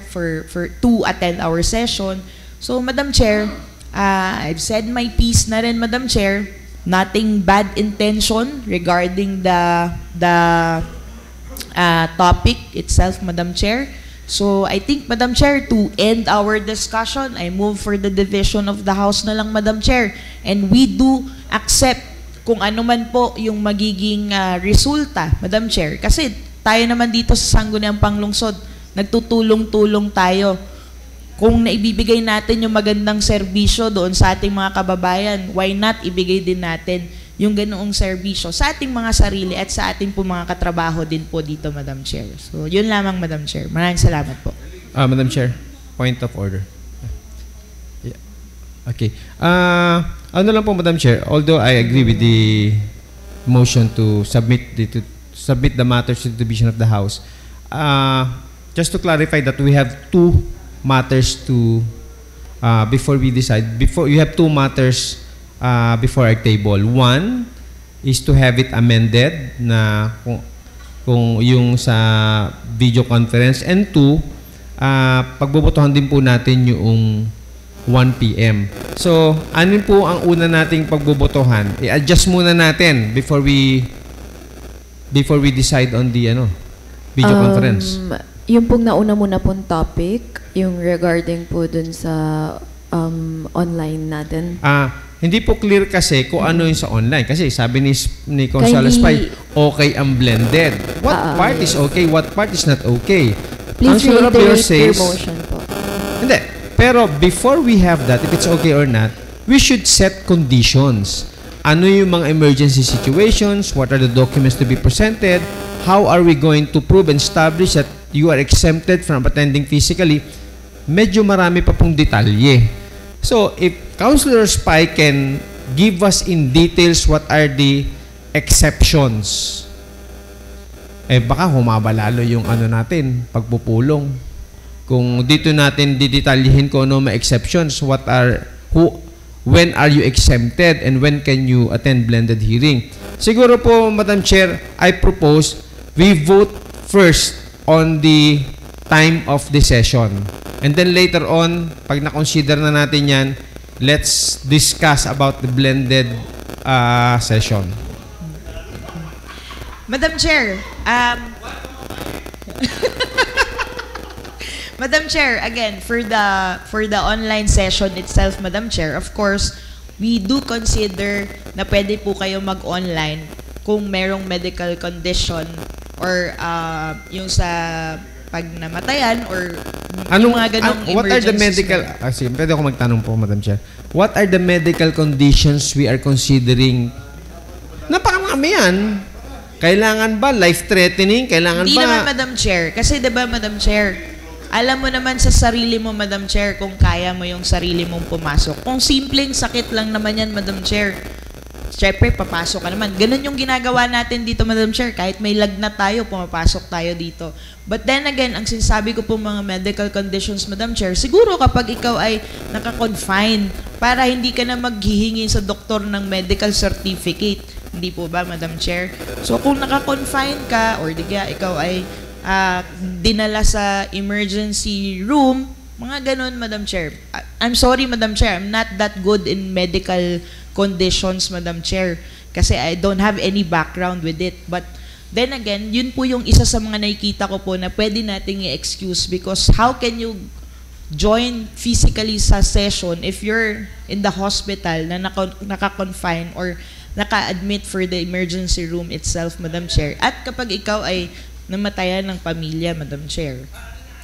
to attend our session. So, Madam Chair, I've said my piece na rin, Madam Chair. Nothing bad intention regarding the topic itself, Madam Chair. So, I think, Madam Chair, to end our discussion, I move for the division of the House na lang, Madam Chair. And we do accept kung ano man po yung magiging resulta, Madam Chair. Kasi tayo naman dito sa Sangguniang Panglungsod, nagtutulong-tulong tayo. Kung naibibigay natin yung magandang serbisyo doon sa ating mga kababayan, why not ibigay din natin yung ganoong serbisyo sa ating mga sarili at sa ating po mga katrabaho din po dito, Madam Chair. So, yun lamang, Madam Chair. Maraming salamat po. Madam Chair, point of order. Yeah. Okay. Ano lang po, Madam Chair, although I agree with the motion to submit the matters to the division of the House, just to clarify that we have two matters to, before we decide, you have two matters before our table. One is to have it amended na kung yung sa video conference, and two, pagbobotohan din po natin yung 1 p.m. So, ano po ang una nating pagbobotohan? I-adjust muna natin before we decide on the video conference. Yung pong nauna muna pong topic, yung regarding po dun sa online natin. Hindi po clear kasi kung ano yung sa online. Kasi sabi ni Consuelo Spy, okay ang blended. What part is okay, what part is not okay? Please reiterate your motion po. Hindi. Pero before we have that, if it's okay or not, we should set conditions. Ano yung mga emergency situations? What are the documents to be presented? How are we going to prove and establish that you are exempted from attending physically? Medyo marami pa pong detalye. So, if Councilor Spy can give us in details what are the exceptions, baka humaba lalo yung ano natin, pagpupulong. Kung dito natin didetalyihin kung ano mga exceptions, when are you exempted and when can you attend blended hearing? Siguro po, Madam Chair, I propose we vote first on the time of the session. And then later on, pag na-consider na natin yan, let's discuss about the blended session. Madam Chair, Madam Chair, again, for the online session itself, Madam Chair, of course, we do consider na pwede po kayo mag-online kung merong medical condition or yung sa pag namatayan or yung mga ganong emergencies. What are the medical, pwede ako magtanong po, Madam Chair. What are the medical conditions we are considering? Napakamami yan. Kailangan ba life-threatening? Kailangan Hindi ba? Hindi naman, Madam Chair. Kasi diba, Madam Chair, alam mo naman sa sarili mo, Madam Chair, kung kaya mo yung sarili mong pumasok. Kung simpleng sakit lang naman yan, Madam Chair, syempre, papasok ka naman. Ganun yung ginagawa natin dito, Madam Chair. Kahit may lagnat tayo, pumapasok tayo dito. But then again, ang sinasabi ko po mga medical conditions, Madam Chair, siguro kapag ikaw ay naka-confine para hindi ka na maghihingi sa doktor ng medical certificate. Hindi po ba, Madam Chair? So, kung naka-confine ka or ikaw ay dinala sa emergency room, mga ganun, Madam Chair. I'm sorry, Madam Chair. I'm not that good in medical conditions, Madam Chair. Kasi I don't have any background with it. But then again, yun po yung isa sa mga nakikita ko po na pwede nating i-excuse because how can you join physically sa session if you're in the hospital na naka-confine or naka-admit for the emergency room itself, Madam Chair. At kapag ikaw ay namatayan ng pamilya, Madam Chair.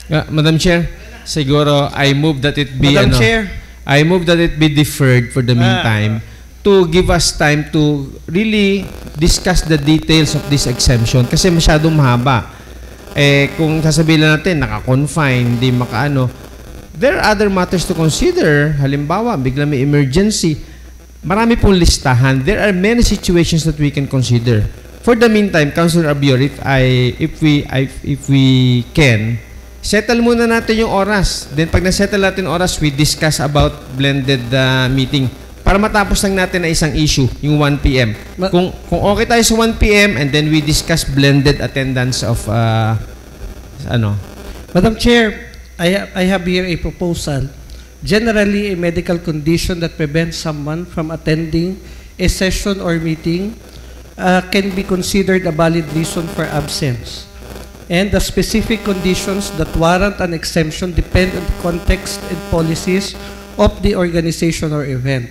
Madam Chair, siguro I move that it be Madam Chair, I move that it be deferred for the meantime to give us time to really discuss the details of this exemption kasi masyadong mahaba. Kung sasabihin natin naka-confine, hindi makaano, there are other matters to consider. Halimbawa, bigla may emergency. Marami pong listahan. There are many situations that we can consider. For the meantime, Councilor Abior, if we can, settle muna natin yung oras. Then pag na-settle natin yung oras, we discuss about blended meeting. Para matapos lang natin na isang issue, yung 1 p.m. Kung okay tayo sa 1 p.m. and then we discuss blended attendance of Madam Chair, I have here a proposal. Generally, a medical condition that prevents someone from attending a session or meeting can be considered a valid reason for absence. And the specific conditions that warrant an exemption depend on the context and policies of the organization or event.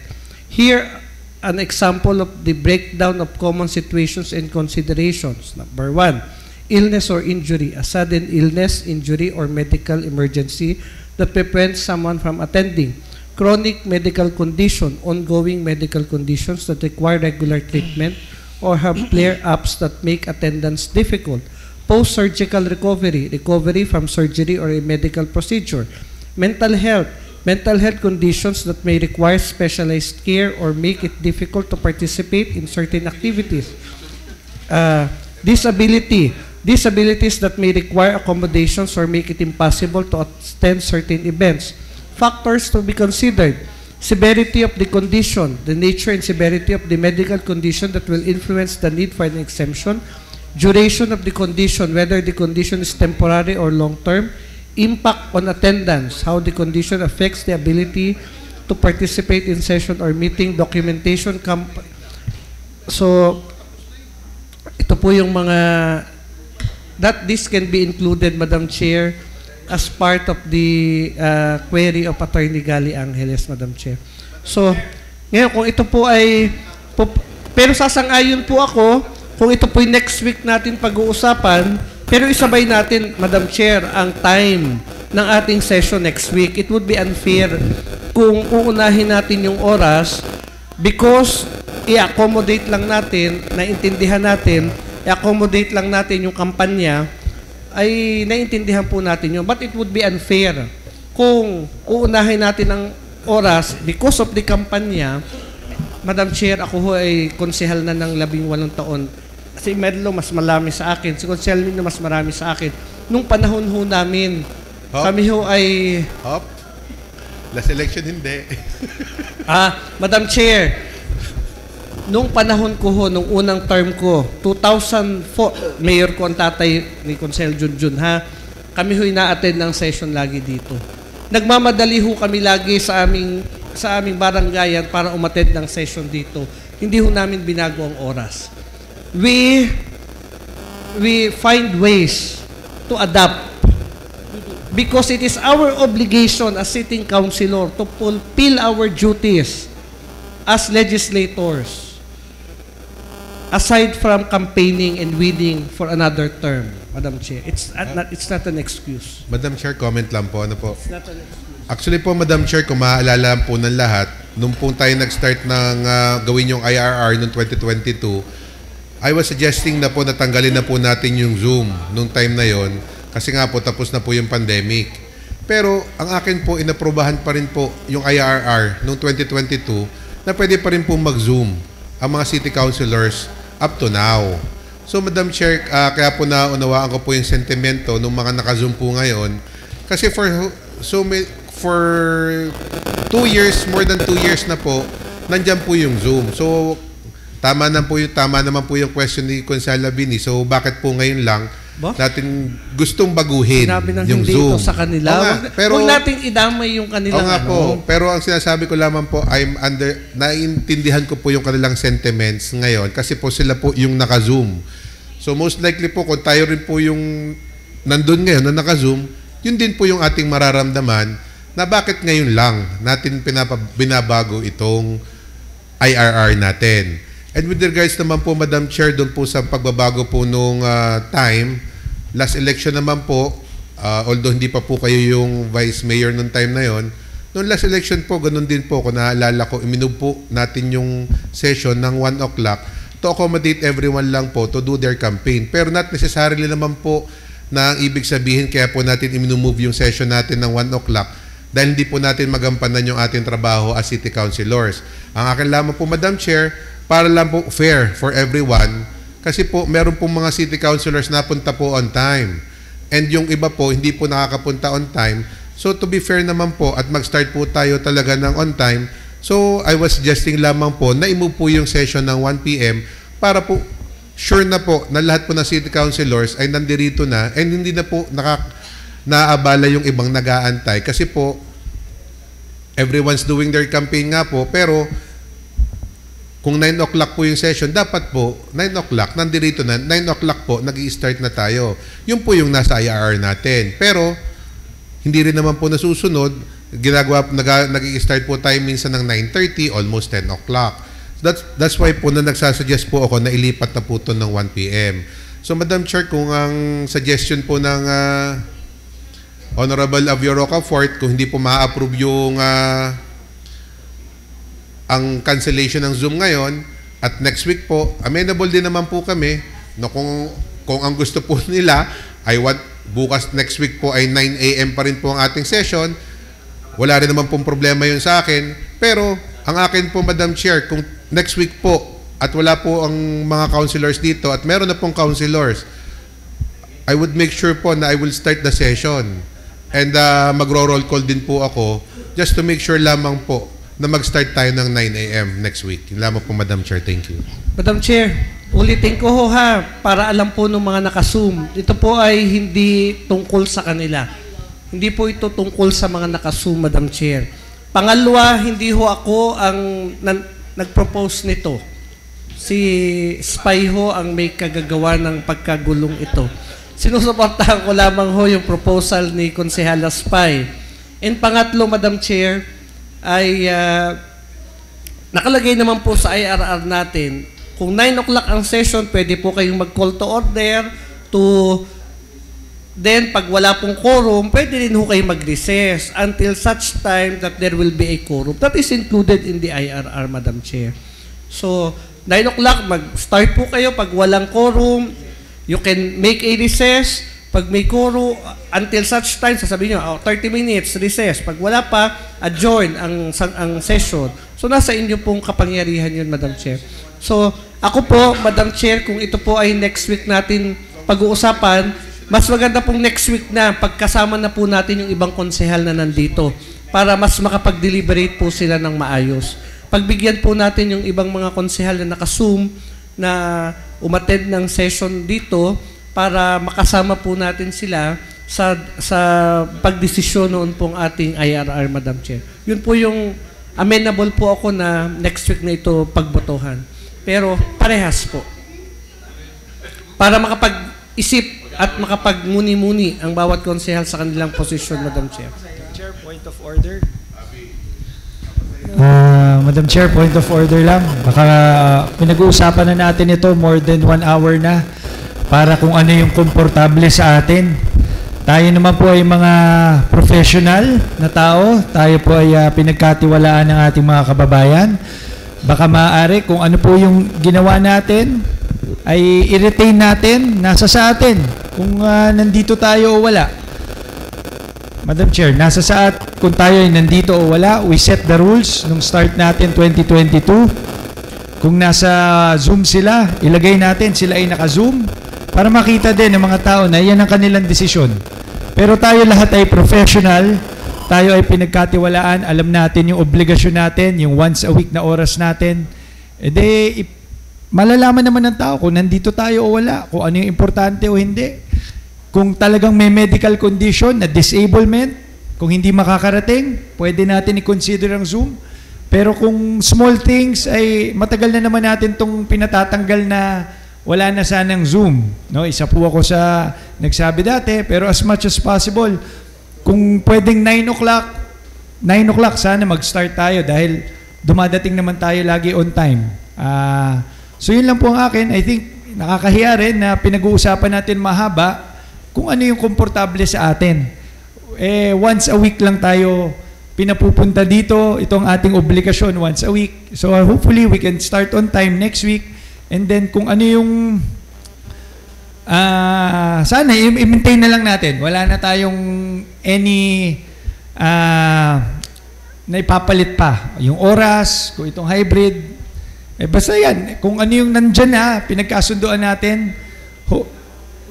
Here, an example of the breakdown of common situations and considerations. Number 1, illness or injury, a sudden illness, injury, or medical emergency that prevents someone from attending. Chronic medical condition, ongoing medical conditions that require regular treatment or have flare-ups that make attendance difficult. Post-surgical recovery, recovery from surgery or a medical procedure. Mental health conditions that may require specialized care or make it difficult to participate in certain activities. Disabilities that may require accommodations or make it impossible to attend certain events. Factors to be considered: severity of the condition, the nature and severity of the medical condition that will influence the need for an exemption, duration of the condition, whether the condition is temporary or long-term, impact on attendance, how the condition affects the ability to participate in session or meeting, documentation. So, ito po yung mga, that this can be included, Madam Chair, as part of the query of Attorney Gali Angeles, Madam Chair. So, Ngayon, kung ito po ay... pero sasang-ayon po ako, kung ito po next week natin pag-uusapan, pero isabay natin, Madam Chair, ang time ng ating session next week. It would be unfair kung uunahin natin yung oras because i-accommodate lang natin, naintindihan natin, i-accommodate lang natin yung kampanya, ay naintindihan po natin yun. But it would be unfair kung uunahin natin ang oras because of the kampanya. Madam Chair, ako ho ay konsehal na ng 18 taon. Si Medlo mas marami sa akin, si Konsehal Nino mas marami sa akin. Nung panahon ho namin, kami ho ay... Last election hindi. Madam Chair, nung panahon ko ho, nung unang term ko, 2004, mayor ko ang tatay ni Konsehal Junjun, kami ho ina-attend ng session lagi dito. Nagmamadali ho kami lagi sa aming barangayan para umattend ng session dito. Hindi ho namin binago ang oras. We find ways to adapt because it is our obligation as sitting councilor to fulfill our duties as legislators aside from campaigning and winning for another term, Madam Chair. It's not an excuse. Madam Chair, comment lang po. Ano po? It's not an excuse. Actually po, Madam Chair, kung maaalala po ng lahat, nung po tayo nag-start ng gawin yung IRR noong 2022, I was suggesting na po natanggalin na po natin yung Zoom nung time na yon kasi nga po tapos na po yung pandemic. Pero ang akin po, inaprobahan pa rin po yung IRR noong 2022 na pwede pa rin po mag-Zoom ang mga city councilors up to now. So Madam Chair, kaya po naunawaan ko po yung sentimento ng mga naka-Zoom po ngayon kasi for 2 years, more than 2 years na po, nandyan po yung Zoom. So tama naman po yung question ni Consala Bini. So bakit po ngayon lang natin gustong baguhin yung Zoom? Ito sa kanila. Huwag nating idamay yung kanilang po. Pero ang sinasabi ko lamang po, naiintindihan ko po yung kanilang sentiments ngayon kasi po sila po yung naka-Zoom. So most likely po kung tayo rin po yung nandun ngayon na naka-Zoom, yun din po yung ating mararamdaman na bakit ngayon lang natin binabago itong IRR natin. And with regards naman po, Madam Chair, doon po sa pagbabago po nung time, last election naman po, although hindi pa po kayo yung vice mayor nung time na yon, nung last election po, ganun din po, kung naalala ko, iminub po natin yung session ng 1 o'clock to accommodate everyone lang po to do their campaign. Pero not necessarily naman po na ang ibig sabihin kaya po natin iminumove yung session natin ng 1 o'clock dahil hindi po natin magampanan yung ating trabaho as city councilors. Ang akin lamang po, Madam Chair, para lang po fair for everyone kasi po meron pong mga city councilors na punta po on time and yung iba po hindi po nakakapunta on time. So to be fair naman po at mag-start po tayo talaga ng on time, so I was suggesting lamang po na i-move po yung session ng 1 p.m. para po sure na po na lahat po ng city councilors ay nandirito na and hindi na po naabala yung ibang nag-aantay kasi po everyone's doing their campaign nga po pero kung 9 o'clock po yung session, dapat po 9 o'clock, nandirito na, 9 o'clock po, nag-i-start na tayo. Yun po yung nasa IRR natin. Pero, hindi rin naman po nasusunod. Nag-i-start po tayo minsan ng 9:30, almost 10 o'clock. That's why po na nagsasuggest po ako na ilipat na po ito ng 1 p.m. So, Madam Chair, kung ang suggestion po ng Honorable Avio Rocafort, kung hindi po ma-approve yung ang cancellation ng Zoom ngayon at next week po, amenable din naman po kami na kung ang gusto po nila ay bukas next week po ay 9 a.m. pa rin po ang ating session, wala rin naman pong problema yun sa akin. Pero ang akin po, Madam Chair, kung next week po at wala po ang mga councilors dito at meron na pong councilors, I would make sure po na I will start the session and magro-roll call din po ako just to make sure lamang po na mag-start tayo ng 9 a.m. next week. Yung lamang po, Madam Chair. Thank you. Madam Chair, ulitin ko ho para alam po ng mga naka-Zoom. Ito po ay hindi tungkol sa kanila. Hindi po ito tungkol sa mga naka-Zoom, Madam Chair. Pangalawa, hindi ho ako ang nag-propose nito. Si Spy ho ang may kagagawa ng pagkagulong ito. Sinusuportahan ko lamang ho yung proposal ni Konsehala Spy. And pangatlo, Madam Chair, ay nakalagay naman po sa IRR natin, kung 9 o'clock ang session, pwede po kayong mag-call to order to then pag wala pong quorum, pwede rin ho kayo mag-recess until such time that there will be a quorum. That is included in the IRR, Madam Chair. So, 9 o'clock, mag-start po kayo. Pag walang quorum, you can make a recess. Pag may quorum, until such time, sasabihin nyo, 30 minutes, recess. Pag wala pa, adjourn ang session. So, nasa inyo pong kapangyarihan yun, Madam Chair. So, ako po, Madam Chair, kung ito po ay next week natin pag-uusapan, mas maganda pong next week na pagkasama na po natin yung ibang konsehal na nandito para mas makapag-deliberate po sila ng maayos. Pagbigyan po natin yung ibang mga konsehal na naka-Zoom na umattend ng session dito para makasama po natin sila sa pagdesisyon noon pong ating IRR, Madam Chair. Yun po yung amenable po ako na next week na ito pagbotohan. Pero parehas po. Para makapag-isip at makapag-muni-muni ang bawat konsehal sa kanilang posisyon, Madam Chair. Chair, point of order. Madam Chair, point of order lang. Baka pinag-uusapan na natin ito more than 1 hour na para kung ano yung komportable sa atin. Tayo naman po ay mga professional na tao. Tayo po ay pinagkatiwalaan ng ating mga kababayan. Baka maaari kung ano po yung ginawa natin ay i-retain natin, nasa sa atin kung nandito tayo o wala. Madam Chair, nasa sa at kung tayo ay nandito o wala. We set the rules nung start natin 2022. Kung nasa Zoom sila, ilagay natin sila ay naka-Zoom para makita din ng mga tao na yan ang kanilang desisyon. Pero tayo lahat ay professional, tayo ay pinagkatiwalaan, alam natin yung obligasyon natin, yung once a week na oras natin. E de, malalaman naman ng tao kung nandito tayo o wala, kung ano yung importante o hindi. Kung talagang may medical condition na disablement, kung hindi makakarating, pwede natin i-consider ang Zoom. Pero kung small things, ay matagal na naman natin itong pinatatanggal na wala na sanang Zoom. No? Isa po ako sa nagsabi dati, pero as much as possible, kung pwedeng 9 o'clock sana mag-start tayo dahil dumadating naman tayo lagi on time. So yun lang po ang akin. I think nakakahiya rin na pinag-uusapan natin mahaba kung ano yung komportable sa atin. Once a week lang tayo pinapupunta dito. Itong ating obligasyon once a week. So hopefully we can start on time next week. And then kung ano yung sana i-maintain na lang natin. Wala na tayong any na ipapalit pa. Yung oras, kung itong hybrid. Basta yan. Kung ano yung nandyan na, pinagkasunduan natin,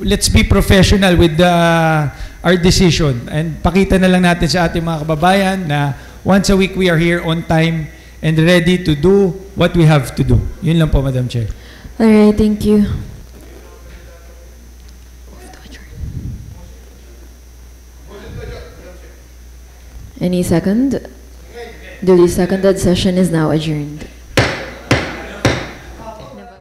let's be professional with our decision. And pakita na lang natin sa ating mga kababayan na once a week we are here on time and ready to do what we have to do. Yun lang po, Madam Chair. Alright, thank you. Any second? Duly seconded. Session is now adjourned.